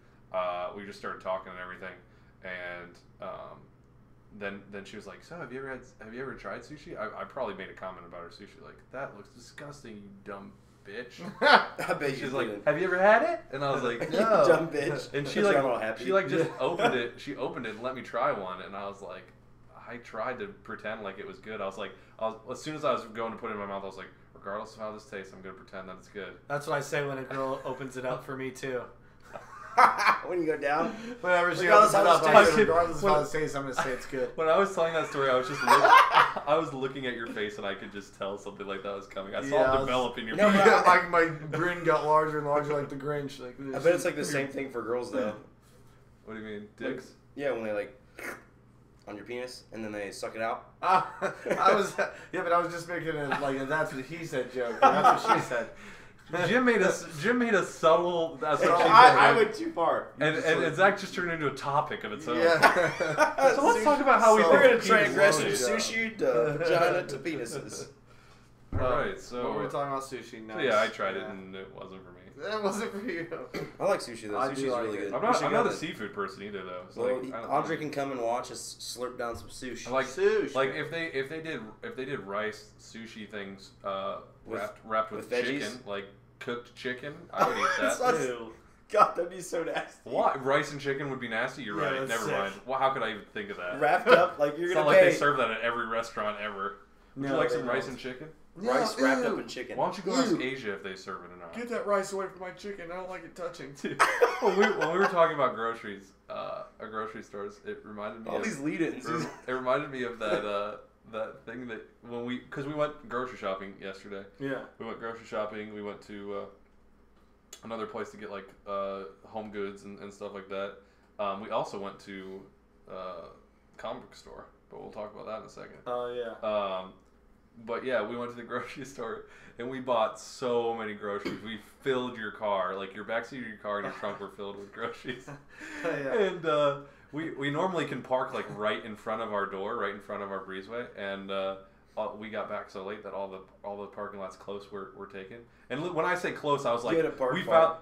we just started talking and everything, and then she was like, so have you ever tried sushi? I probably made a comment about her sushi, like, that looks disgusting, you dumb bitch. I bet you She's did. like, have you ever had it? And I was like, You no. dumb bitch. And she just opened it. She opened it and let me try one, and I was like, I tried to pretend like it was good. I was like, as soon as I was going to put it in my mouth, I was like, regardless of how this tastes, I'm going to pretend that it's good. That's what I say when a girl opens it up for me too. When you go down, Whenever she Regardless opens it how up, this I tastes. say, regardless of how it tastes, I'm gonna say it's good. When I was telling that story, I was just I was looking at your face, and I could just tell something like that was coming. I saw it develop in your face. No, Like my grin got larger and larger, like the Grinch. Like this. I bet it's like the same thing for girls though. What do you mean, dicks? Yeah, when they like on your penis and then they suck it out. but I was just making it like a that's what he said joke. That's what she said. Jim made a subtle. That's what she said. I went too far. And Zach just turned into a topic of its own. Yeah. So let's talk about how we We're think gonna penis transgress from is. sushi to vagina to penises. Alright, so what were we talking about? Sushi. Nice. So yeah, I tried it and it wasn't for me. That wasn't for you. I like sushi though. I Sushi's do like really it. good. I'm not a seafood person either though. So Well, like, I don't Andre know. can come and watch us slurp down some sushi. Like Sushi. like if they did rice sushi things wrapped with veggies? chicken, like cooked chicken, I would eat that. That's- Ew. God, that'd be so nasty. Why rice and chicken would be nasty? You're Yeah, right. that's Never sick. mind. Well, how could I even think of that? Wrapped up like you're It's gonna not like pay. they serve that at every restaurant ever. Would you like some rice and chicken? Rice wrapped up in chicken. Why don't you go ask Asia if they serve it or not? Get that rice away from my chicken. I don't like it touching. when we were talking about groceries, grocery stores, it reminded me All of these lead-ins. it reminded me of that thing that because we went grocery shopping yesterday. Yeah. We went grocery shopping. We went to another place to get like home goods and stuff like that. We also went to comic book store, but we'll talk about that in a second. Oh yeah. But yeah, we went to the grocery store and we bought so many groceries. We filled your car, like your backseat of your car and your trunk were filled with groceries. Yeah. And we normally can park like right in front of our door, right in front of our breezeway, and we got back so late that all the parking lots close were taken. And when I say close, I was like,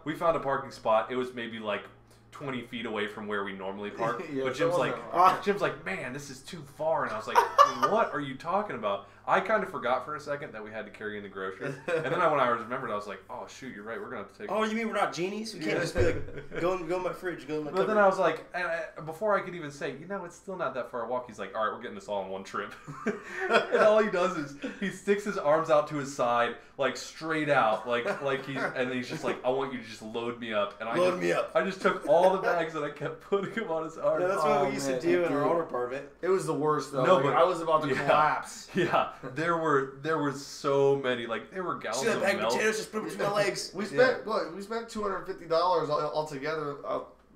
we found a parking spot. It was maybe like 20 feet away from where we normally park. Yeah, but so Jim's like, man, this is too far. And I was like, what are you talking about? I kind of forgot for a second that we had to carry in the groceries, and then when I remembered, I was like, oh shoot, you're right, we're gonna have to take. Oh, you mean we're not genies? We can't just be like, go in my fridge, go in my. But then I was like, before I could even say, it's still not that far a walk. He's like, all right, we're getting this all in one trip, and all he does is he sticks his arms out to his side, like straight out, like he's just like, I want you to just load me up, and I just took all the bags and I kept putting them on his arm. Yeah, that's what we used to do in our old apartment. It was the worst though. No, like, but I was about to collapse. Yeah, there were so many. Like there were gallons of bag milk. Potatoes just put between my legs. We spent $250 altogether.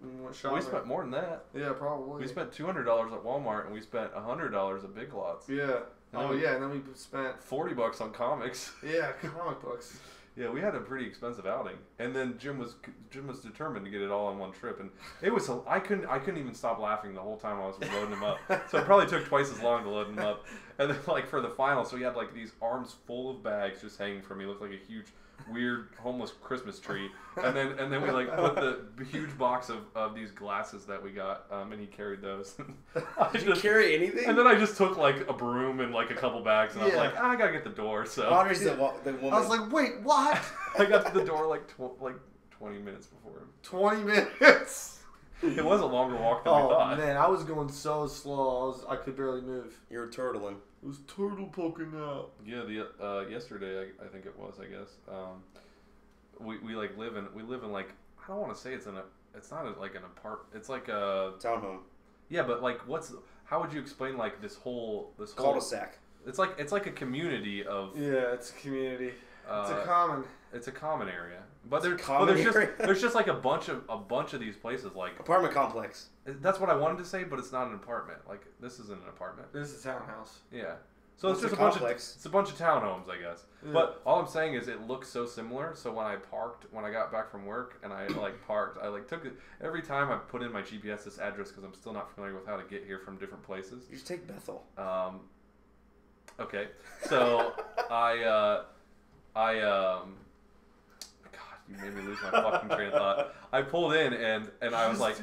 We spent more than that. Yeah, probably. We spent $200 at Walmart and we spent $100 at Big Lots. Yeah. And then we spent $40 on comics. Yeah, comic books. Yeah, we had a pretty expensive outing, and then Jim was determined to get it all in one trip, and it was I couldn't even stop laughing the whole time I was loading him up. So it probably took twice as long to load him up, and then like for the final, so he had like these arms full of bags just hanging from me, looked like a huge, weird homeless Christmas tree, and then we like put the huge box of these glasses that we got, and he carried those. Did you carry anything? And then I just took like a broom and like a couple bags, and I was like, I gotta get the door. So Audrey's the woman. I was like, wait, what? I got to the door like 20 minutes before him. 20 minutes. It was a longer walk than we thought. Oh man, I was going so slow. I could barely move. You were turtling. It was turtle poking out. Yeah, yesterday I think it was. I guess we live in like, I don't want to say it's not like an apartment. It's like a townhome. Yeah, but like how would you explain like this whole cul-de-sac? It's like a community of. Yeah, it's a community. It's a common area, but there's just like a bunch of these places like apartment complex. That's what I wanted to say, but it's not an apartment. Like this isn't an apartment. This is a townhouse. Yeah, so it's just a bunch of townhomes, I guess. Yeah. But all I'm saying is it looks so similar. So when I got back from work and I parked, I took it every time I put in my GPS this address because I'm still not familiar with how to get here from different places. You just take Bethel. Okay, so God, you made me lose my fucking train of thought. I pulled in and I was like,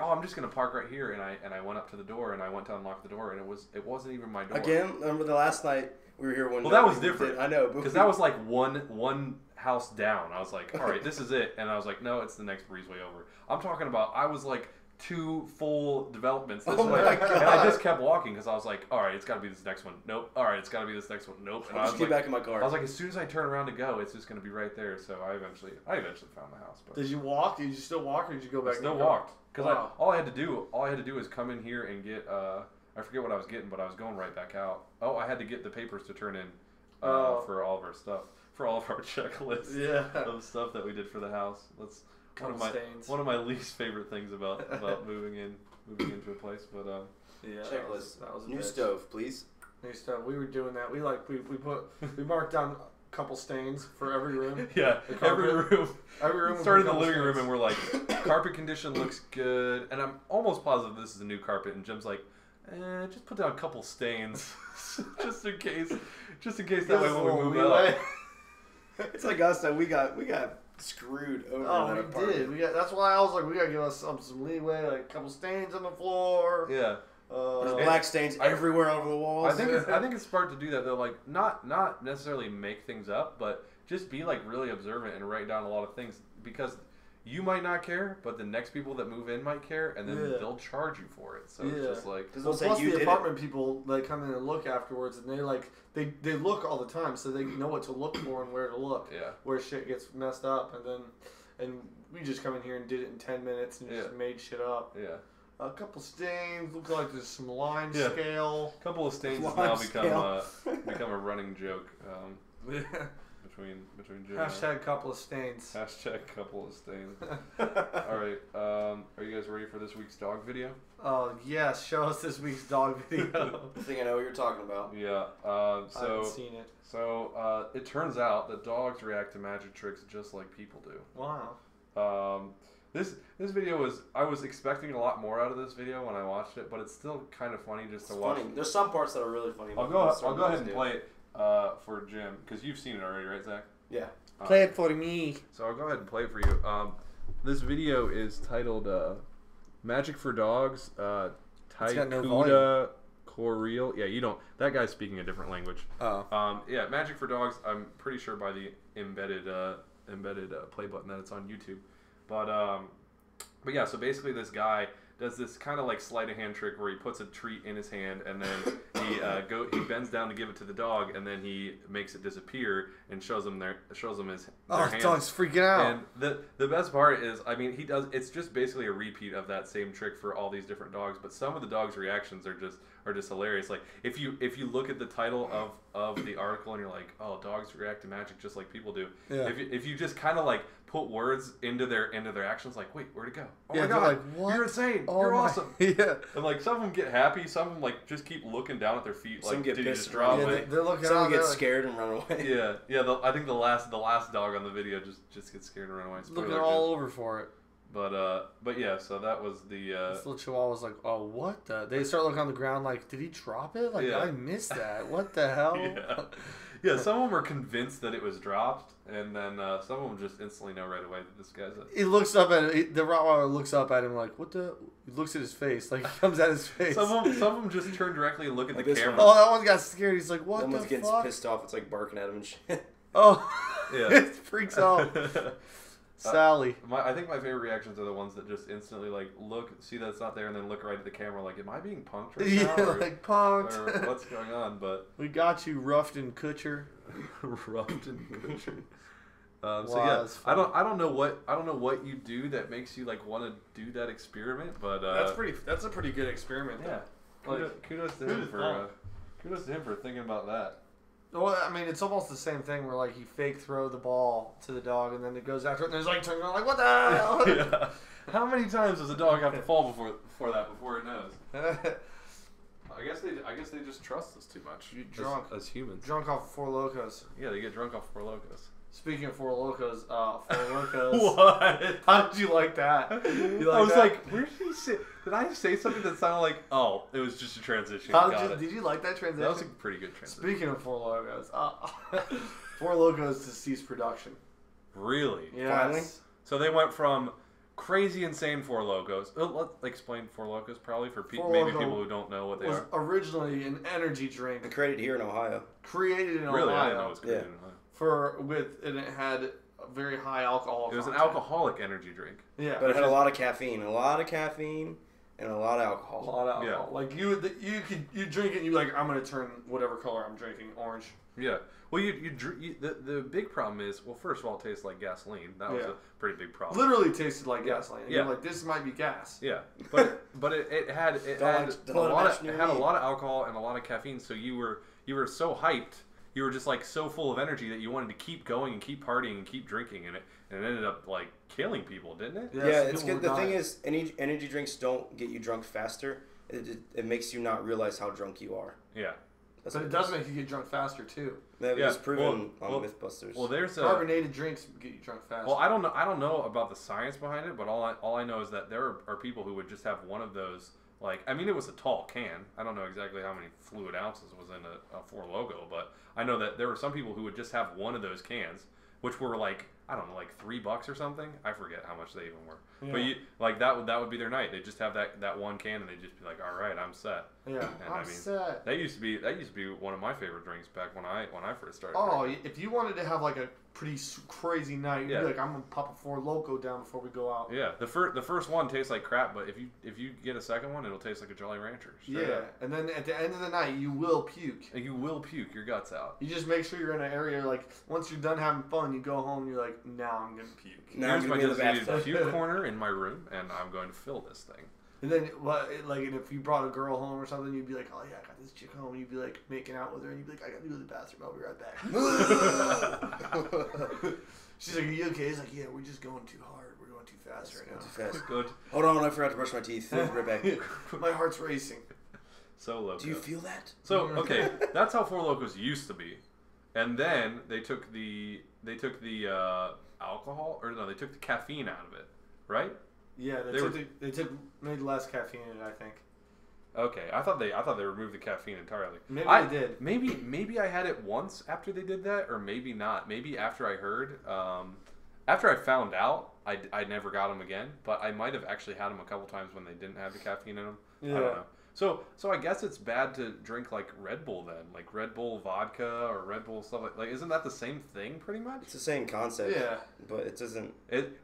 oh, I'm just gonna park right here, and I went up to the door and I went to unlock the door and it wasn't even my door. Again, remember the last night we were here one. Well, that was different. I know, because that was like one house down. I was like, all right, this is it, and I was like, no, it's the next breezeway over. I'm talking about. I was like 2 full developments this way, and I just kept walking because I was like, all right, it's got to be this next one. Nope. All right, it's got to be this next one. Nope. And I just get back in my car. I was like, as soon as I turn around to go, it's just going to be right there. So I eventually found the house. But did you walk? Did you still walk, or did you go back? I still walked because all I had to do is come in here and get. I forget what I was getting, but I was going right back out. Oh, I had to get the papers to turn in for all of our stuff, for all of our checklists of stuff that we did for the house. That's one of my least favorite things about moving into a place. But checklist. That was a new bitch. Stove, please. New stove. We were doing that. We marked down a couple stains for every room. Yeah, every room. We started in the living room and we're like, carpet condition looks good, and I'm almost positive this is a new carpet. And Jim's like, just put down a couple stains, just in case that way when we move out. It's like us that we got screwed over that apartment. We did. That's why I was like, we gotta give us some leeway, like a couple stains on the floor. Yeah. There's black stains everywhere over the walls. I think it's smart to do that. They're like not necessarily make things up, but just be like really observant and write down a lot of things, because you might not care, but the next people that move in might care, and then they'll charge you for it. So it's just like, plus the apartment people, they come in and look afterwards, and they look all the time, so they know what to look for and where to look. Yeah. Where shit gets messed up, and we just come in here and did it in 10 minutes and just made shit up. Yeah. A couple stains, look like there's some line scale. A couple of stains has now become a running joke. Between Jim Hashtag couple of stains. Hashtag couple of stains. All right. Are you guys ready for this week's dog video? Oh, yes. Show us this week's dog video. I think I know what you're talking about. Yeah. I haven't seen it. So it turns out that dogs react to magic tricks just like people do. Wow. This video I was expecting a lot more out of this video when I watched it, but it's still kind of funny just to watch. There's some parts that are really funny. I'll go ahead and play it for Jim, because you've seen it already, right, Zach? Yeah. Play it for me. So I'll go ahead and play it for you. This video is titled "Magic for Dogs." Taikuda Correal. Yeah, you don't. That guy's speaking a different language. Oh. Yeah, Magic for Dogs. I'm pretty sure by the embedded play button that it's on YouTube. But yeah, so basically this guy does this kind of like sleight of hand trick where he puts a treat in his hand and then he bends down to give it to the dog and then he makes it disappear and shows him their hands. The dog's freaking out. And the best part is, I mean, it's just basically a repeat of that same trick for all these different dogs, but some of the dogs' reactions are just hilarious. Like if you look at the title of the article and you're like, oh, dogs react to magic just like people do. Yeah. If you just kind of like put words into their actions, like, wait, where'd it go? Oh yeah, my god, like, what? You're insane. Oh You're my. awesome. Yeah. And like some of them get happy, some of them like just keep looking down at their feet, like, Some get did you pissed just drop and run it? They're looking Someone out, gets they're scared and run away. Yeah. I think the last dog on the video just gets scared and run away. looking all over for it. But yeah, so that was the. This little chihuahua was like, oh, what the? They start looking on the ground like, did he drop it? Like, Yeah. I missed that. What the hell? Yeah, some of them are convinced that it was dropped, and then some of them just instantly know right away that this guy's He looks up at it. The Rottweiler looks up at him like, what the? He looks at his face. Like, he comes at his face. Some of them just turn directly and look at Like the this camera. one. Oh, that one got scared. He's like, what Someone's the getting fuck? pissed off. It's like barking at him and shit. Oh, Yeah. it freaks out. Sally. I think my favorite reactions are the ones that just instantly like see that it's not there, and then look right at the camera like, am I being punked right now? Yeah, Or, like punked. or what's going on? But We got you, Ruffed Kutcher. rubbed and butchered. So Wow, yeah, that's I funny. don't know what you do that makes you like want to do that experiment, but That's a pretty good experiment. yeah. Kudos to him for thinking about that. Well, I mean, it's almost the same thing where like you fake throw the ball to the dog and then it goes after it and there's like turning around like, what the hell? Yeah. How many times does a dog have to fall before it knows? I guess they just trust us too much. You drunk. as humans. Drunk off Four Locos. Yeah, they get drunk off Four Locos. Speaking of Four Locos, Four Locos. What? How did you like that? You I was that? like, where did he say? Did I say something that sounded like, oh, it was just a transition? Did you like that transition? That was a pretty good transition. Speaking of Four Locos, Four Locos to cease production. Really? Yes. Finally? So they went from crazy insane Four Locos. Let's explain Four Locos probably for Four maybe Loko people who don't know what they was are. originally an energy drink Created here in Ohio. created in Really, Ohio. I didn't know it was created in Ohio. And it had a very high alcohol. It was an content. alcoholic energy drink. Yeah, But it had a lot of caffeine. And a lot of alcohol. a lot of alcohol. Like you drink it, and you're like, I'm gonna turn whatever color I'm drinking orange. Yeah. Well, the big problem is, well, first of all, it tastes like gasoline. That was a pretty big problem. Literally tasted like gasoline. And Yeah. You're like, this might be gas. Yeah, but it had a lot of alcohol and a lot of caffeine. So you were so hyped. You were just like so full of energy that you wanted to keep going and keep partying and keep drinking, and it ended up like killing people, didn't it? Yeah, it's good. The thing is, energy drinks don't get you drunk faster. It makes you not realize how drunk you are. Yeah. But it does make you get drunk faster too. That was proven on Mythbusters. Well, there's carbonated drinks get you drunk faster. Well, I don't know about the science behind it, but all I know is that there are people who would just have one of those. Like, I mean, it was a tall can. I don't know exactly how many fluid ounces was in a Four Loko, but I know that there were some people who would just have one of those cans, which were like, I don't know, like $3 or something. I forget how much they even were. Yeah. But that would be their night. They'd just have that one can, and they'd just be like, all right, I'm set. Yeah, and I'm set. That used to be one of my favorite drinks back when I first started. Oh, drinking. if you wanted to have like a pretty crazy night, you'd be like, I'm gonna pop a Four Loko down before we go out. Yeah, the first one tastes like crap, but if you get a second one, it'll taste like a Jolly Rancher. Yeah, up. and then at the end of the night, you will puke. And you will puke your guts out. You just make sure you're in an area like once you're done having fun, you go home. You're like, now I'm gonna puke. Now Here's my I'm gonna designated puke corner in my room, and I'm going to fill this thing. And then, and if you brought a girl home or something, you'd be like, oh yeah, I got this chick home. And you'd be like making out with her, and you'd be like, I gotta go to the bathroom. I'll be right back. She's like, are you okay? He's like, yeah, we're just going too hard. We're going too fast right now. Too fast. Good. Hold on, I forgot to brush my teeth. Right back. My heart's racing. So loco. Do you feel that? So okay, that's how Four Locos used to be, and then they took the alcohol, or no, they took the caffeine out of it, right? Yeah, they made less caffeine in it, I think. Okay, I thought they removed the caffeine entirely. Maybe they did. Maybe I had it once after they did that, or maybe not. Maybe after I heard, after I found out, I never got them again. But I might have actually had them a couple times when they didn't have the caffeine in them. Yeah. I don't know. So I guess it's bad to drink like Red Bull then, like Red Bull vodka or Red Bull stuff like isn't that the same thing pretty much? It's the same concept. Yeah. But it doesn't.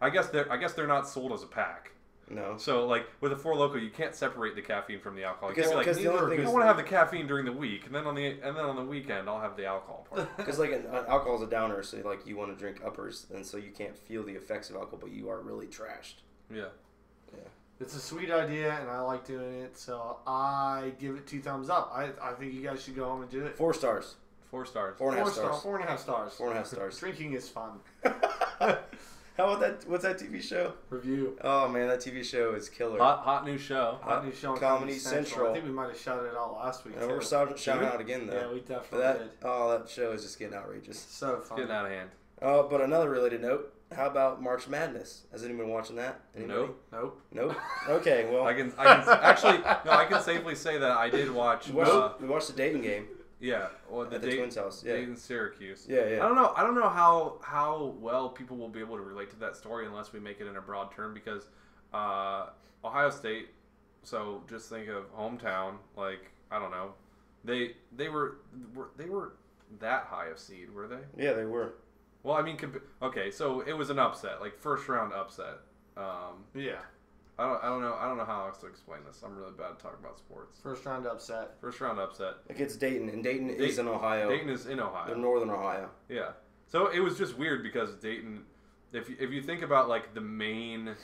I guess they're not sold as a pack. No. So like with a Four Loko, you can't separate the caffeine from the alcohol. Because the only thing I want to have the caffeine during the week, and then on the weekend I'll have the alcohol part. Because like alcohol is a downer, so like you want to drink uppers, and so you can't feel the effects of alcohol, but you are really trashed. Yeah. Yeah. It's a sweet idea, and I like doing it, so I give it 2 thumbs up. I think you guys should go home and do it. 4 stars. 4 stars. 4.5 stars. 4.5 stars. 4.5 stars. Drinking is fun. How about that? What's that TV show? Review. Oh man, that TV show is killer. Hot new show. Hot new show on Comedy Central. I think we might have shouted it out last week. And we're too. shouting out again though. Yeah, we definitely did. That show is just getting outrageous. So fun. Getting out of hand. But another related note. How about March Madness? Has anyone been watching that? Anybody? Nope. Okay, well. I can actually no. I can safely say that I did watch. We watched the Dayton game. Yeah, well, at the Twins' house. Yeah. Dayton, Syracuse. Yeah. I don't know how well people will be able to relate to that story unless we make it in a broad term because Ohio State. So just think of hometown. Like I don't know, they were that high of seed, were they? Yeah, they were. Well, I mean, okay, so it was an upset, like first round upset. Yeah. I don't know how else to explain this. I'm really bad at talking about sports. First round upset. Against Dayton, and Dayton is in Ohio. Dayton is in Ohio. They're northern Ohio. Yeah. So it was just weird because Dayton, if you think about like the main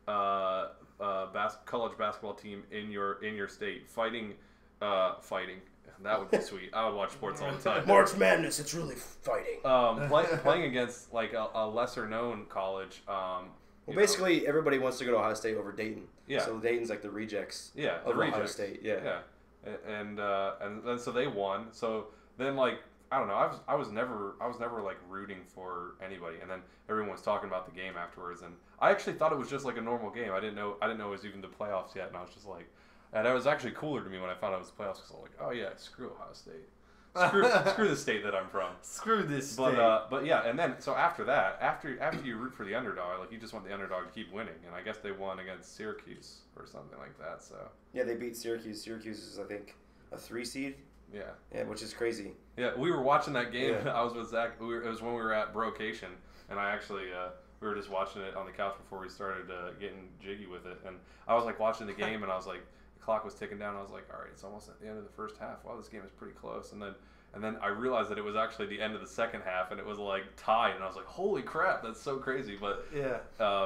college basketball team in your state fighting, that would be sweet. I would watch sports all the time. March Madness, it's really fighting. Playing against like a lesser known college. Well, basically, everybody wants to go to Ohio State over Dayton. Yeah. So Dayton's like the rejects. Yeah, of Ohio State. Yeah. Yeah. And then so they won. So then like I don't know. I was never like rooting for anybody. And then everyone was talking about the game afterwards. And I actually thought it was just like a normal game. I didn't know it was even the playoffs yet. And I was just like, and it was actually cooler to me when I found out it was playoffs because I was like, oh yeah, screw Ohio State. Screw the state that I'm from. Screw this state. But yeah, and then so after that, after you root for the underdog, like you just want the underdog to keep winning, and I guess they won against Syracuse or something like that. So yeah, they beat Syracuse. Syracuse is I think a 3 seed. Yeah, which is crazy. Yeah, we were watching that game. Yeah. I was with Zach. It was when we were at Brocation, and I actually we were just watching it on the couch before we started getting jiggy with it, and I was like watching the game, and I was like. Clock was ticking down. I was like, all right, it's almost at the end of the first half. Wow, this game is pretty close. And then I realized that it was actually the end of the second half, and it was like tied. And I was like, holy crap, that's so crazy. But yeah.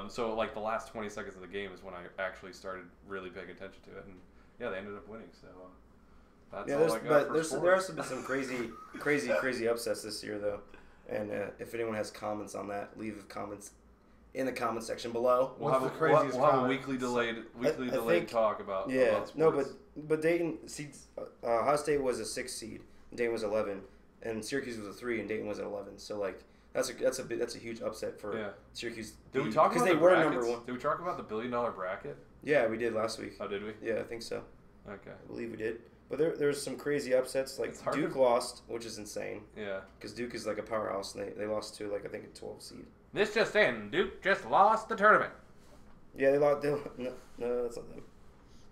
So like the last 20 seconds of the game is when I actually started really paying attention to it, and yeah, they ended up winning. So that's all I got for sports. There has been some crazy upsets this year though. And if anyone has comments on that, leave comments in the comment section below. We'll have a weekly delayed talk about sports. No, but Dayton Ohio State was a 6 seed, and Dayton was 11, and Syracuse was a 3, and Dayton was at 11. So like that's a huge upset for Syracuse. Did we talk about because they were number 1? Did we talk about the $1 billion bracket? Yeah, we did last week. Oh, did we? Yeah, I think so. Okay, I believe we did. But there's some crazy upsets. Like Duke lost, which is insane. Yeah. Because Duke is like a powerhouse, and they lost to like I think a 12 seed. This just in: Duke just lost the tournament. Yeah, they lost. No, that's not them.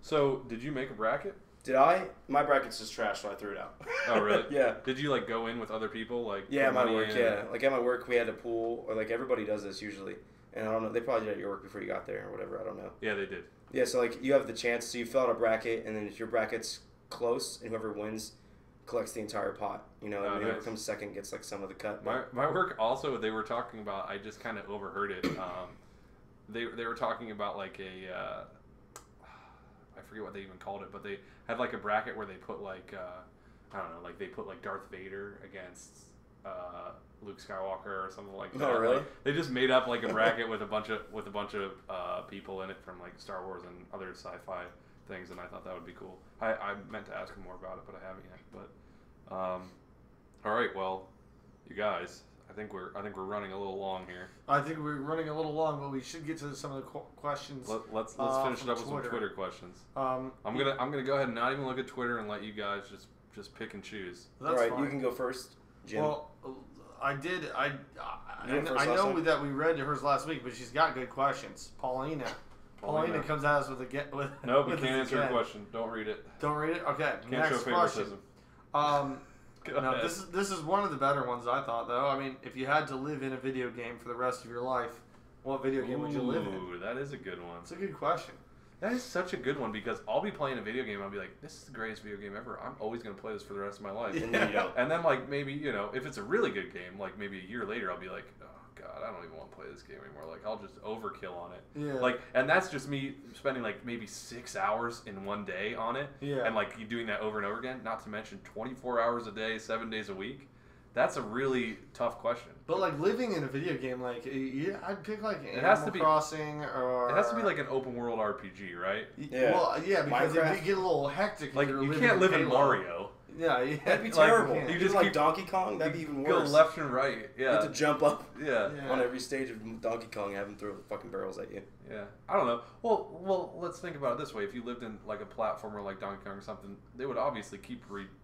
So, did you make a bracket? Did I? My bracket's just trash, so I threw it out. Oh, really? Yeah. Did you like go in with other people? Like yeah, my work. Yeah, like at my work, we had a pool, or like everybody does this usually. And I don't know, they probably did it at your work before you got there or whatever. I don't know. Yeah, they did. Yeah, so like you have the chance. So you fill out a bracket, and then if your bracket's close, and whoever wins collects the entire pot, and whoever comes second gets like some of the cut. My work also, they were talking about, I just kind of overheard it. They were talking about like I forget what they even called it, but they had like a bracket where they put like I don't know, like they put like Darth Vader against Luke Skywalker or something like that. Oh, really? Like, they just made up like a bracket with a bunch of people in it from like Star Wars and other sci-fi things, and I thought that would be cool. I meant to ask him more about it, but I haven't yet. But all right, well, you guys, I think we're running a little long here. I think we're running a little long, but we should get to some of the questions. Let's finish it up with some Twitter questions. I'm gonna go ahead and not even look at Twitter and let you guys just pick and choose. That's all right, fine. You can go first, Jim. Well, I did. I know that we read hers last week, but she's got good questions. Paulina Paulina comes at us with a with. Nope, you with can't a answer your again. question. Don't read it. Don't read it. Okay. Can't next show question. favoritism. No, this is one of the better ones I thought though. I mean, if you had to live in a video game for the rest of your life, what video game would you live in? Ooh, that is a good one. It's a good question. That is such a good one because I'll be playing a video game and I'll be like, this is the greatest video game ever. I'm always going to play this for the rest of my life. And then you don't. And then, like, maybe, you know, if it's a really good game, like, maybe a year later, I'll be like, oh, God, I don't even want to play this game anymore. Like, I'll just overkill on it. Yeah. Like, and that's just me spending, like, maybe 6 hours in one day on it. Yeah. And, like, you doing that over and over again, not to mention 24 hours a day, 7 days a week. That's a really tough question. But like living in a video game, like yeah, I'd pick like It has Animal to be- Crossing or. It has to be like an open world RPG, right? Yeah. Well, yeah, because Minecraft. it get a little hectic. if Like, you're you living can't live in Halo. Mario. Yeah, yeah. That'd be Like, terrible. you You just just like keep- Donkey Kong. That'd be even worse. Go left and right. You Yeah. have to jump up Yeah. Yeah. on every stage of Donkey Kong and have him throw fucking barrels at you. Yeah, I don't know. Well, let's think about it this way: if you lived in like a platformer like Donkey Kong or something, they would obviously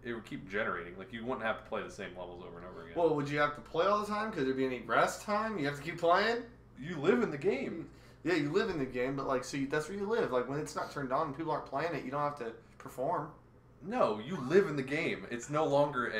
it would keep generating. Like you wouldn't have to play the same levels over and over again. Well, would you have to play all the time? Could there be any rest time? You have to keep playing. you live in the game. Yeah, you live in the game, but like, that's where you live. Like when it's not turned on and people aren't playing it, you don't have to perform. No, you live in the game. It's no longer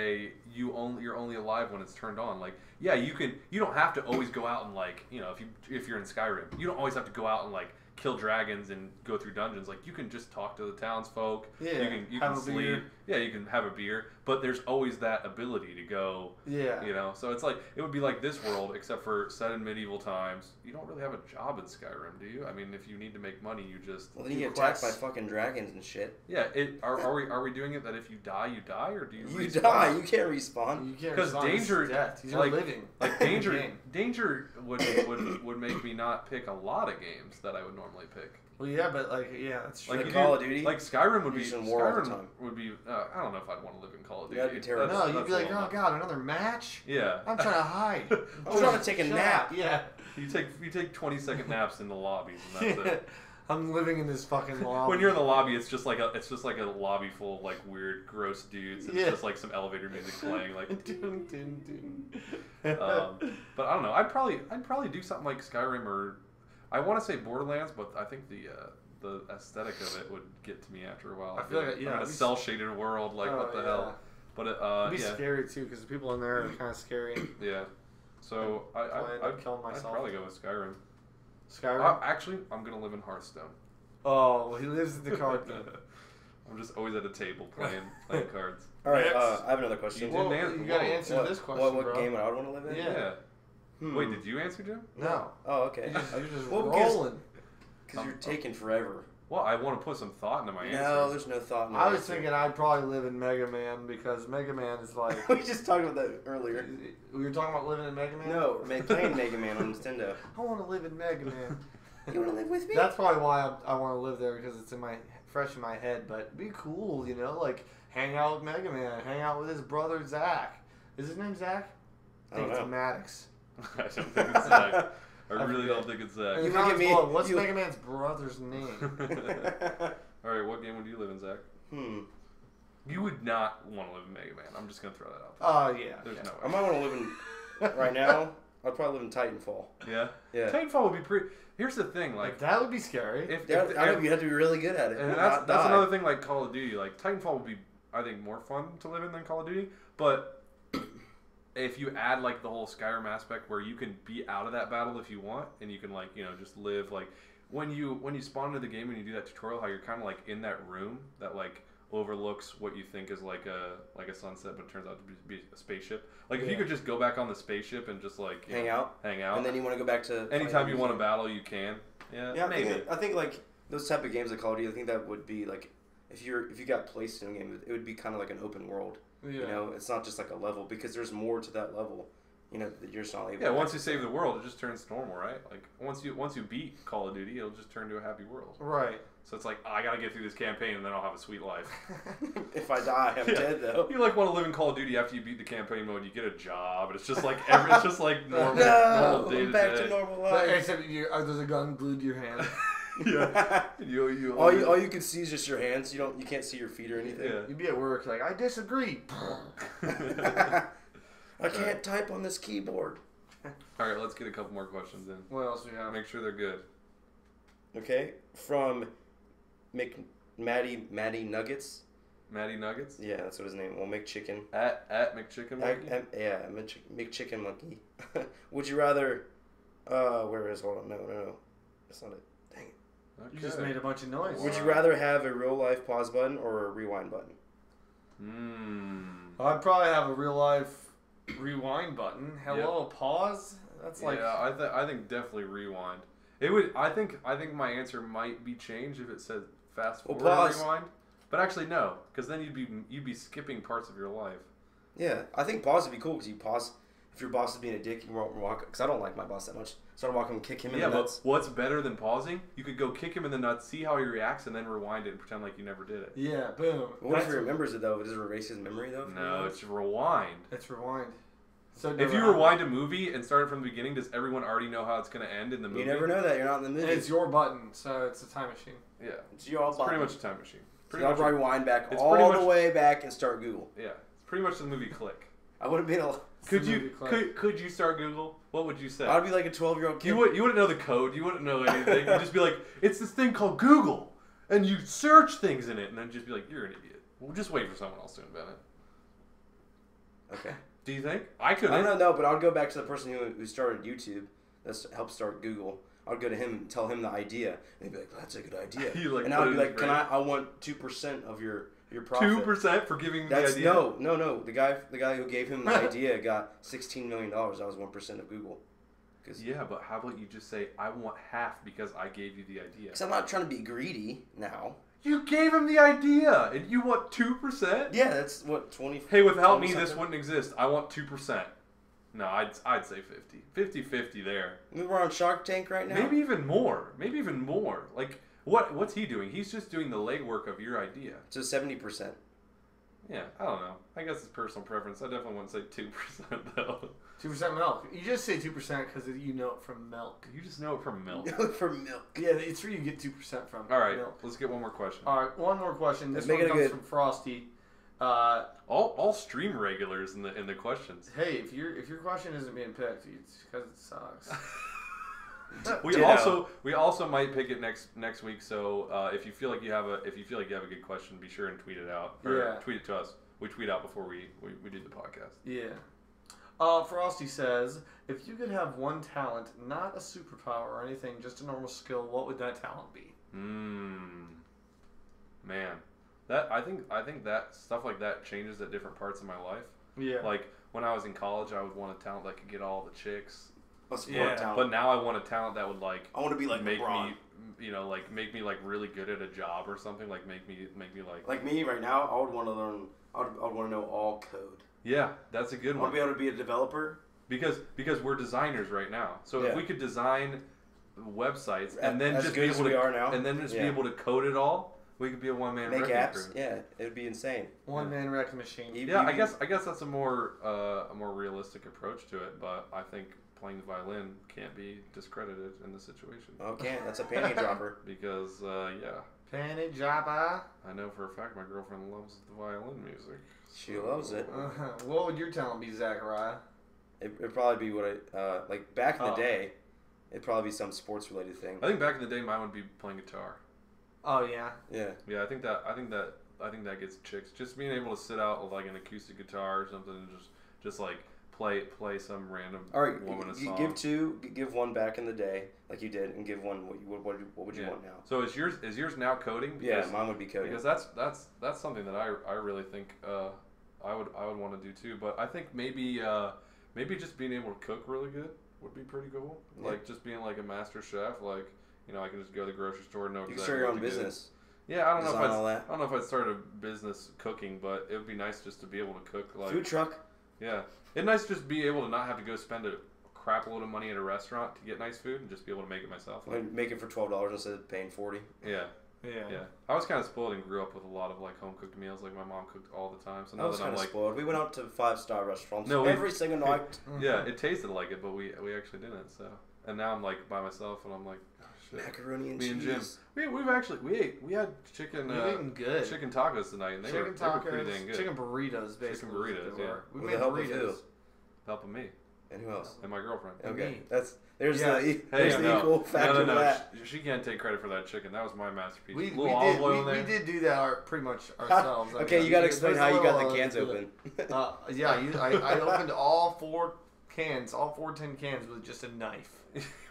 you're only alive when it's turned on. Like, yeah, you don't have to always go out and like, you know, if you're in Skyrim, you don't always have to go out and like kill dragons and go through dungeons. Like you can just talk to the townsfolk. Yeah, you have can a sleep. beer. Yeah, you can have a beer, but there's always that ability to go. Yeah. You know, so it's like it would be like this world, except for set in medieval times. You don't really have a job in Skyrim, do you? I mean, if you need to make money, you just Well, then you get attacked by fucking dragons and shit. yeah. Are we doing it that if you die, or do you? You respawn? die. You can't respawn. You can't 'Cause respond. This is danger- death. He's like- not living. Like Game. danger would make me not pick a lot of games that I would normally pick. Well, yeah, but like, yeah, that's true. Like Like you Call do- of Duty? Like Skyrim would You're be. just in war all the Skyrim time. would be. I don't know if I'd want to live in Call of Duty. That'd be terrible. no, you'd That's be like, a little oh god, another match. Yeah. I'm trying to hide. I'm trying to take a Shut nap. up. Yeah. You take 20-second naps in the lobbies and that's it. I'm living in this fucking lobby. When you're in the lobby, it's just like a lobby full of like weird, gross dudes, and Yeah. it's just like some elevator music playing, like. Dun, dun, dun. But I don't know. I'd probably do something like Skyrim or I want to say Borderlands, but I think the aesthetic of it would get to me after a while. I feel like, yeah, I'm in a it'd be- cell shaded world. Like Oh, what the yeah. hell? But It'd be yeah, scary too, because the people in there are kind of scary. yeah. So I'd end up killing I'd myself. probably go with Skyrim. Skyrim. Actually, I'm gonna live in Hearthstone. Oh, well, he lives in the card game. I'm just always at a table playing cards. All right, Next. I have another question. You Well, didn't answer- you gotta whoa. answer What- this question, what bro. game would I want to live in? Yeah. Wait, did you answer, Jim? No. Oh, okay. You're just Well, because- rolling. Because you're taking forever. Well, I want to put some thought into my answer. No, there's no thought in that I was answer. thinking I'd probably live in Mega Man because Mega Man is like. we just talked about that earlier. We were talking about living in Mega Man? No, playing Mega Man on Nintendo. I want to live in Mega Man. You want to live with me? That's probably why I want to live there because it's fresh in my head. But it'd be cool, you know, like hang out with Mega Man, hang out with his brother Zach. Is his name Zach? I think I it's don't know. Maddox. I don't think it's Zach. I I really forget. don't think it's Zach. You Comments look at me- below, What's you- Mega Man's brother's name? All right, what game would you live in, Zach? You would not want to live in Mega Man. I'm just gonna throw that out there. Oh yeah. There's no I way. might want to live in. Right now, I'd probably live in Titanfall. Yeah. Yeah. Titanfall would be pretty. Here's the thing, Like like that would be scary. if I know you have to be really good at it. and not that's die. another thing, like Call of Duty. Like Titanfall would be, I think, more fun to live in than Call of Duty. But if you add like the whole Skyrim aspect, where you can be out of that battle if you want, and you can like just live like when you spawn into the game and you do that tutorial, how you're kind of like in that room that like overlooks what you think is like a sunset, but it turns out to be a spaceship. Like if you Yeah. could just go back on the spaceship and just like Hang out. hang out, And then you want to go back to. anytime you want to battle, you can. Yeah, maybe. I think like those type of games like Call of Duty. I think that would be like if you got placed in a game, it would be kind of like an open world. Yeah. You know, it's not just like a level because there's more to that level. You know, that you're just not able. Yeah, to once you access. save the world, it just turns to normal, right? Like once you beat Call of Duty, it'll just turn to a happy world. Right. So it's like I gotta get through this campaign and then I'll have a sweet life. If I die, I'm Yeah. dead though. You like want to live in Call of Duty after you beat the campaign mode, you get a job, and it's just like it's just like normal, normal day I'm to back day. to normal But life. except there's a gun glued to your hand. Yeah, you all you can see is just your hands. You can't see your feet or anything. Yeah. You'd be at work like, I disagree. I can't type on this keyboard. All right, let's get a couple more questions in. What else we have? Make sure they're good. Okay, from Matty Nuggets. Matty Nuggets. Yeah, that's what his name. Well, McChicken. At McChicken Monkey. McChicken Monkey. Would you rather? Where is? Hold on. No. That's not it. Dang it. Okay. You just made a bunch of noise. Would you rather have a real life pause button or a rewind button? I'd probably have a real life rewind button. Hello, pause. That's like. Yeah, I think definitely rewind. It would. I think my answer might be changed if it said fast forward or rewind. But actually no, because then you'd be skipping parts of your life. Yeah, I think pause would be cool because you pause. If your boss is being a dick, you won't walk. Because I don't like my boss that much, so I walk him and kick him in the nuts. But what's better than pausing? You could go kick him in the nuts, see how he reacts, and then rewind it and pretend like you never did it. Yeah, boom. What if he remembers it though? Does it erase his memory though? No, it's rewind. It's rewind. So if you rewind a movie and start it from the beginning, does everyone already know how it's going to end in the movie? You never know that. You're not in the movie. It's your button, so it's a time machine. Yeah, it's your button. Pretty much a time machine. So I'll rewind back all the way back and start Google. Yeah, it's pretty much the movie Click. I wouldn't be able. Could you start Google? What would you say? I'd be like a 12-year-old kid. You wouldn't know the code. You wouldn't know anything. You'd just be like, it's this thing called Google, and you search things in it, and then just be like, you're an idiot. We'll just wait for someone else to invent it. Okay. Do you think? I couldn't. I don't know, but I'll go back to the person who started YouTube. That's helped start Google. I'll go to him and tell him the idea, and he'd be like, "That's a good idea." And I'll be like, I want 2% of your profit." 2% for giving the idea? No. The guy who gave him the idea got $16 million. That was 1% of Google. Yeah, but how about you just say, I want half because I gave you the idea? Because I'm not trying to be greedy now. You gave him the idea, and you want 2%? Yeah, that's what, 20... Hey, without me, this wouldn't exist. I want 2%. No, I'd say 50. 50-50 there. We're on Shark Tank right now? Maybe even more. Like, what's he doing? He's just doing the legwork of your idea. So 70%. Yeah, I don't know. I guess it's personal preference. I definitely wouldn't say 2% though. 2% milk. You just say 2% because you know it from milk. You just know it from milk. From milk. Yeah, it's where you get 2% from. All right, milk. Let's get one more question. All right, one more question. This one comes from Frosty. All stream regulars in the questions. Hey, if your question isn't being picked, it's because it sucks. We also might pick it next week. So if you feel like you have a good question, be sure and tweet it out. Or tweet it to us. We tweet out before we do the podcast. Yeah. Frosty says, if you could have one talent, not a superpower or anything, just a normal skill, what would that talent be? Man, that I think that stuff like that changes at different parts of my life. Yeah. Like when I was in college, I would want a talent that could get all the chicks. Talent. But now I want a talent that would I want to be like make LeBron. me, make me like really good at a job or something. Like make me like me right now. I would want to learn. I would want to know all code. Yeah, that's a good one. I want to be able to be a developer. Because we're designers right now. So if we could design websites and then just be able to code it all, we could be a one-man make wrecking apps. crew. Yeah, it would be insane. One-man wrecking machine. I guess that's a more realistic approach to it. But I think playing the violin can't be discredited in this situation. Oh, can't. That's a panty dropper. Because panty dropper. I know for a fact my girlfriend loves the violin music. She loves it. What would your talent be, Zachariah? It'd probably be what I like back in the day. It'd probably be some sports related thing. I think back in the day, mine would be playing guitar. Oh yeah. Yeah. Yeah, I think that gets chicks. Just being able to sit out with like an acoustic guitar or something and just like play some random woman a song. Give one back in the day like you did, and give one what would you want now? So is yours now coding? Because, mine would be coding. Because that's something that I really think I would want to do too. But I think maybe just being able to cook really good would be pretty cool. Yeah. Like just being like a master chef, like I can just go to the grocery store and know exactly. You can start your own business. Yeah, I don't know if I'd start a business cooking, but it would be nice just to be able to cook like food truck. Yeah, it's nice just to be able to not have to go spend a crap load of money at a restaurant to get nice food and just be able to make it myself. Like, make it for $12 instead of paying $40. Yeah. I was kind of spoiled and grew up with a lot of like home cooked meals. Like my mom cooked all the time. So now that I'm like spoiled. We went out to 5-star restaurants every single night. Yeah, it tasted like it, but we actually didn't. So and now I'm like by myself and I'm like. Macaroni and cheese. Me and Jim. We had chicken. Good. Chicken tacos tonight, and they were pretty dang good. Chicken burritos, basically. Chicken burritos, yeah. We made burritos. Helping me. And who else? And my girlfriend. Okay, Me. there's Yeah. the equal factor of that. She can't take credit for that chicken. That was my masterpiece. We did do that pretty much ourselves. Okay, you gotta explain how you got the cans open. I opened all 4 cans, all 4 tin cans with just a knife.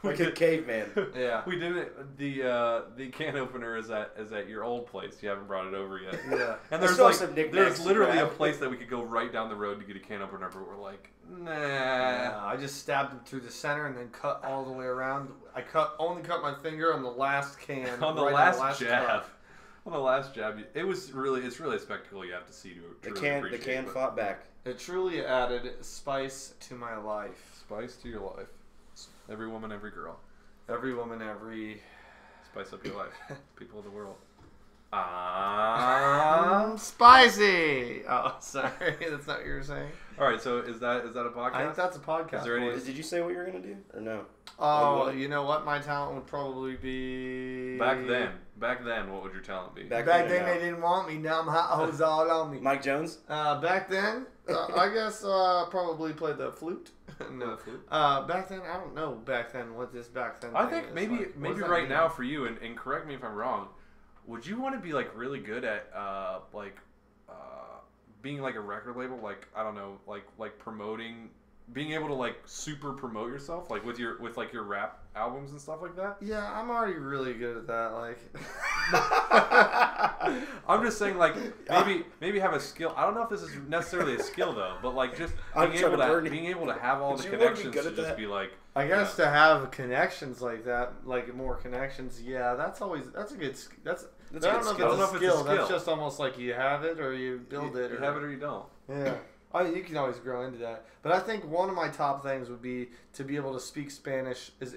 Like a caveman. Yeah. We did it. The can opener is at your old place. You haven't brought it over yet. Yeah. And There's there's literally a grab. place that we could go right down the road to get a can opener, but we're like, nah. Yeah, I just stabbed it through the center and then cut all the way around. I only cut my finger on the last can. On the right last jab. cut. On the last jab, it's really a spectacle you have to see to truly The appreciate can it. fought back. It truly added spice to my life. Spice to your life. Every woman, every girl. Every woman, every... Spice up your life. People of the world. Spicy! Oh, sorry. That's not what you were saying. All right, so is that a podcast? I think that's a podcast. Is there any- boys. Did you say what you were gonna do or no? Oh, you know what? My talent would probably be... Back then, what would your talent be? Back then they didn't want me. Now I'm hot hoes all on me. Mike Jones. Back then, I guess probably play the flute. No. Flute? Back then, I don't know back then what this back then I thing think is. maybe Like, what does that right mean? now for you, and correct me if I'm wrong, would you want to be like really good at being like a record label, like I don't know, like promoting, being able to like super promote yourself, like with your rap albums and stuff like that? Yeah, I'm already really good at that. Like, I'm just saying, like maybe have a skill. I don't know if this is necessarily a skill though, but like just I'm being able trying to being able to have all Would the you wanna be connections good to at just that? be like. I guess to have connections like that, like more connections. Yeah, that's a good. I don't know if it's a skill. That's just almost like you have it or you build it. You or, have it or you don't. Yeah. You can always grow into that. But I think one of my top things would be to be able to speak Spanish as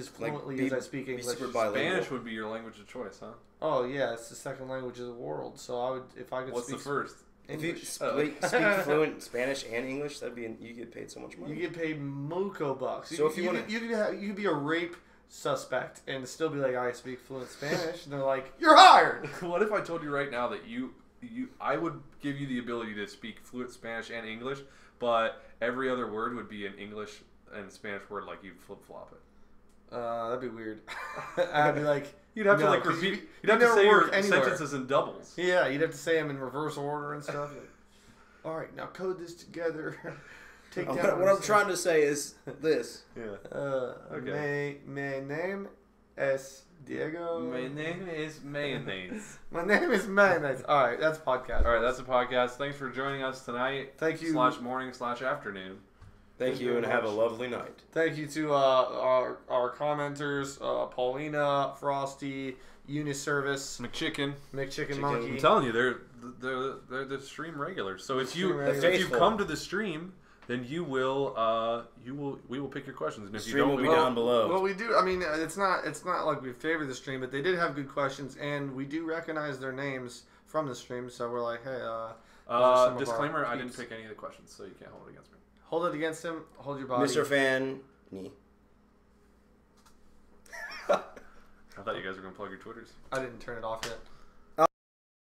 fluently as I speak English. super bilingual. Spanish would be your language of choice, huh? Oh yeah, it's the second language of the world. So if I could What's speak the first? If you English, speak fluent Spanish and English, you get paid so much money. you get paid mucho bucks. So if you wanna- you could be a rape suspect and still be like, I speak fluent Spanish, and they're like, you're hired. What if I told you right now that I would give you the ability to speak fluent Spanish and English, but every other word would be an English and Spanish word, like you'd flip flop it. That'd be weird. I'd be like, You'd have to no, like 'cause repeat. you You'd have to never say your work anywhere. sentences in doubles. Yeah, you'd have to say them in reverse order and stuff. Like, all right, now code this together. Take down What I'm trying to say is this. Yeah. Okay. My name is Diego. My name is Mayonnaise. My name is Mayonnaise. All right, that's podcast. All right, that's a podcast. Thanks for joining us tonight. Thank you. /morning/afternoon. Thank you and have a lovely night. Thank you to our commenters, Paulina, Frosty, Uniservice, McChicken. McChicken Chicken. Monkey. I'm telling you, they're the stream regulars. So if you Faithful. come to the stream, then we will pick your questions. And The if you stream don't, will we be won't. down below. Well, we do. I mean, it's not like we favor the stream, but they did have good questions, and we do recognize their names from the stream. So we're like, hey, those are some of Disclaimer: our I didn't peeps. pick any of the questions, so you can't hold it against me. Hold it against him. Hold your body. Mr. Fan. Me. I thought you guys were gonna plug your Twitters. I didn't turn it off yet.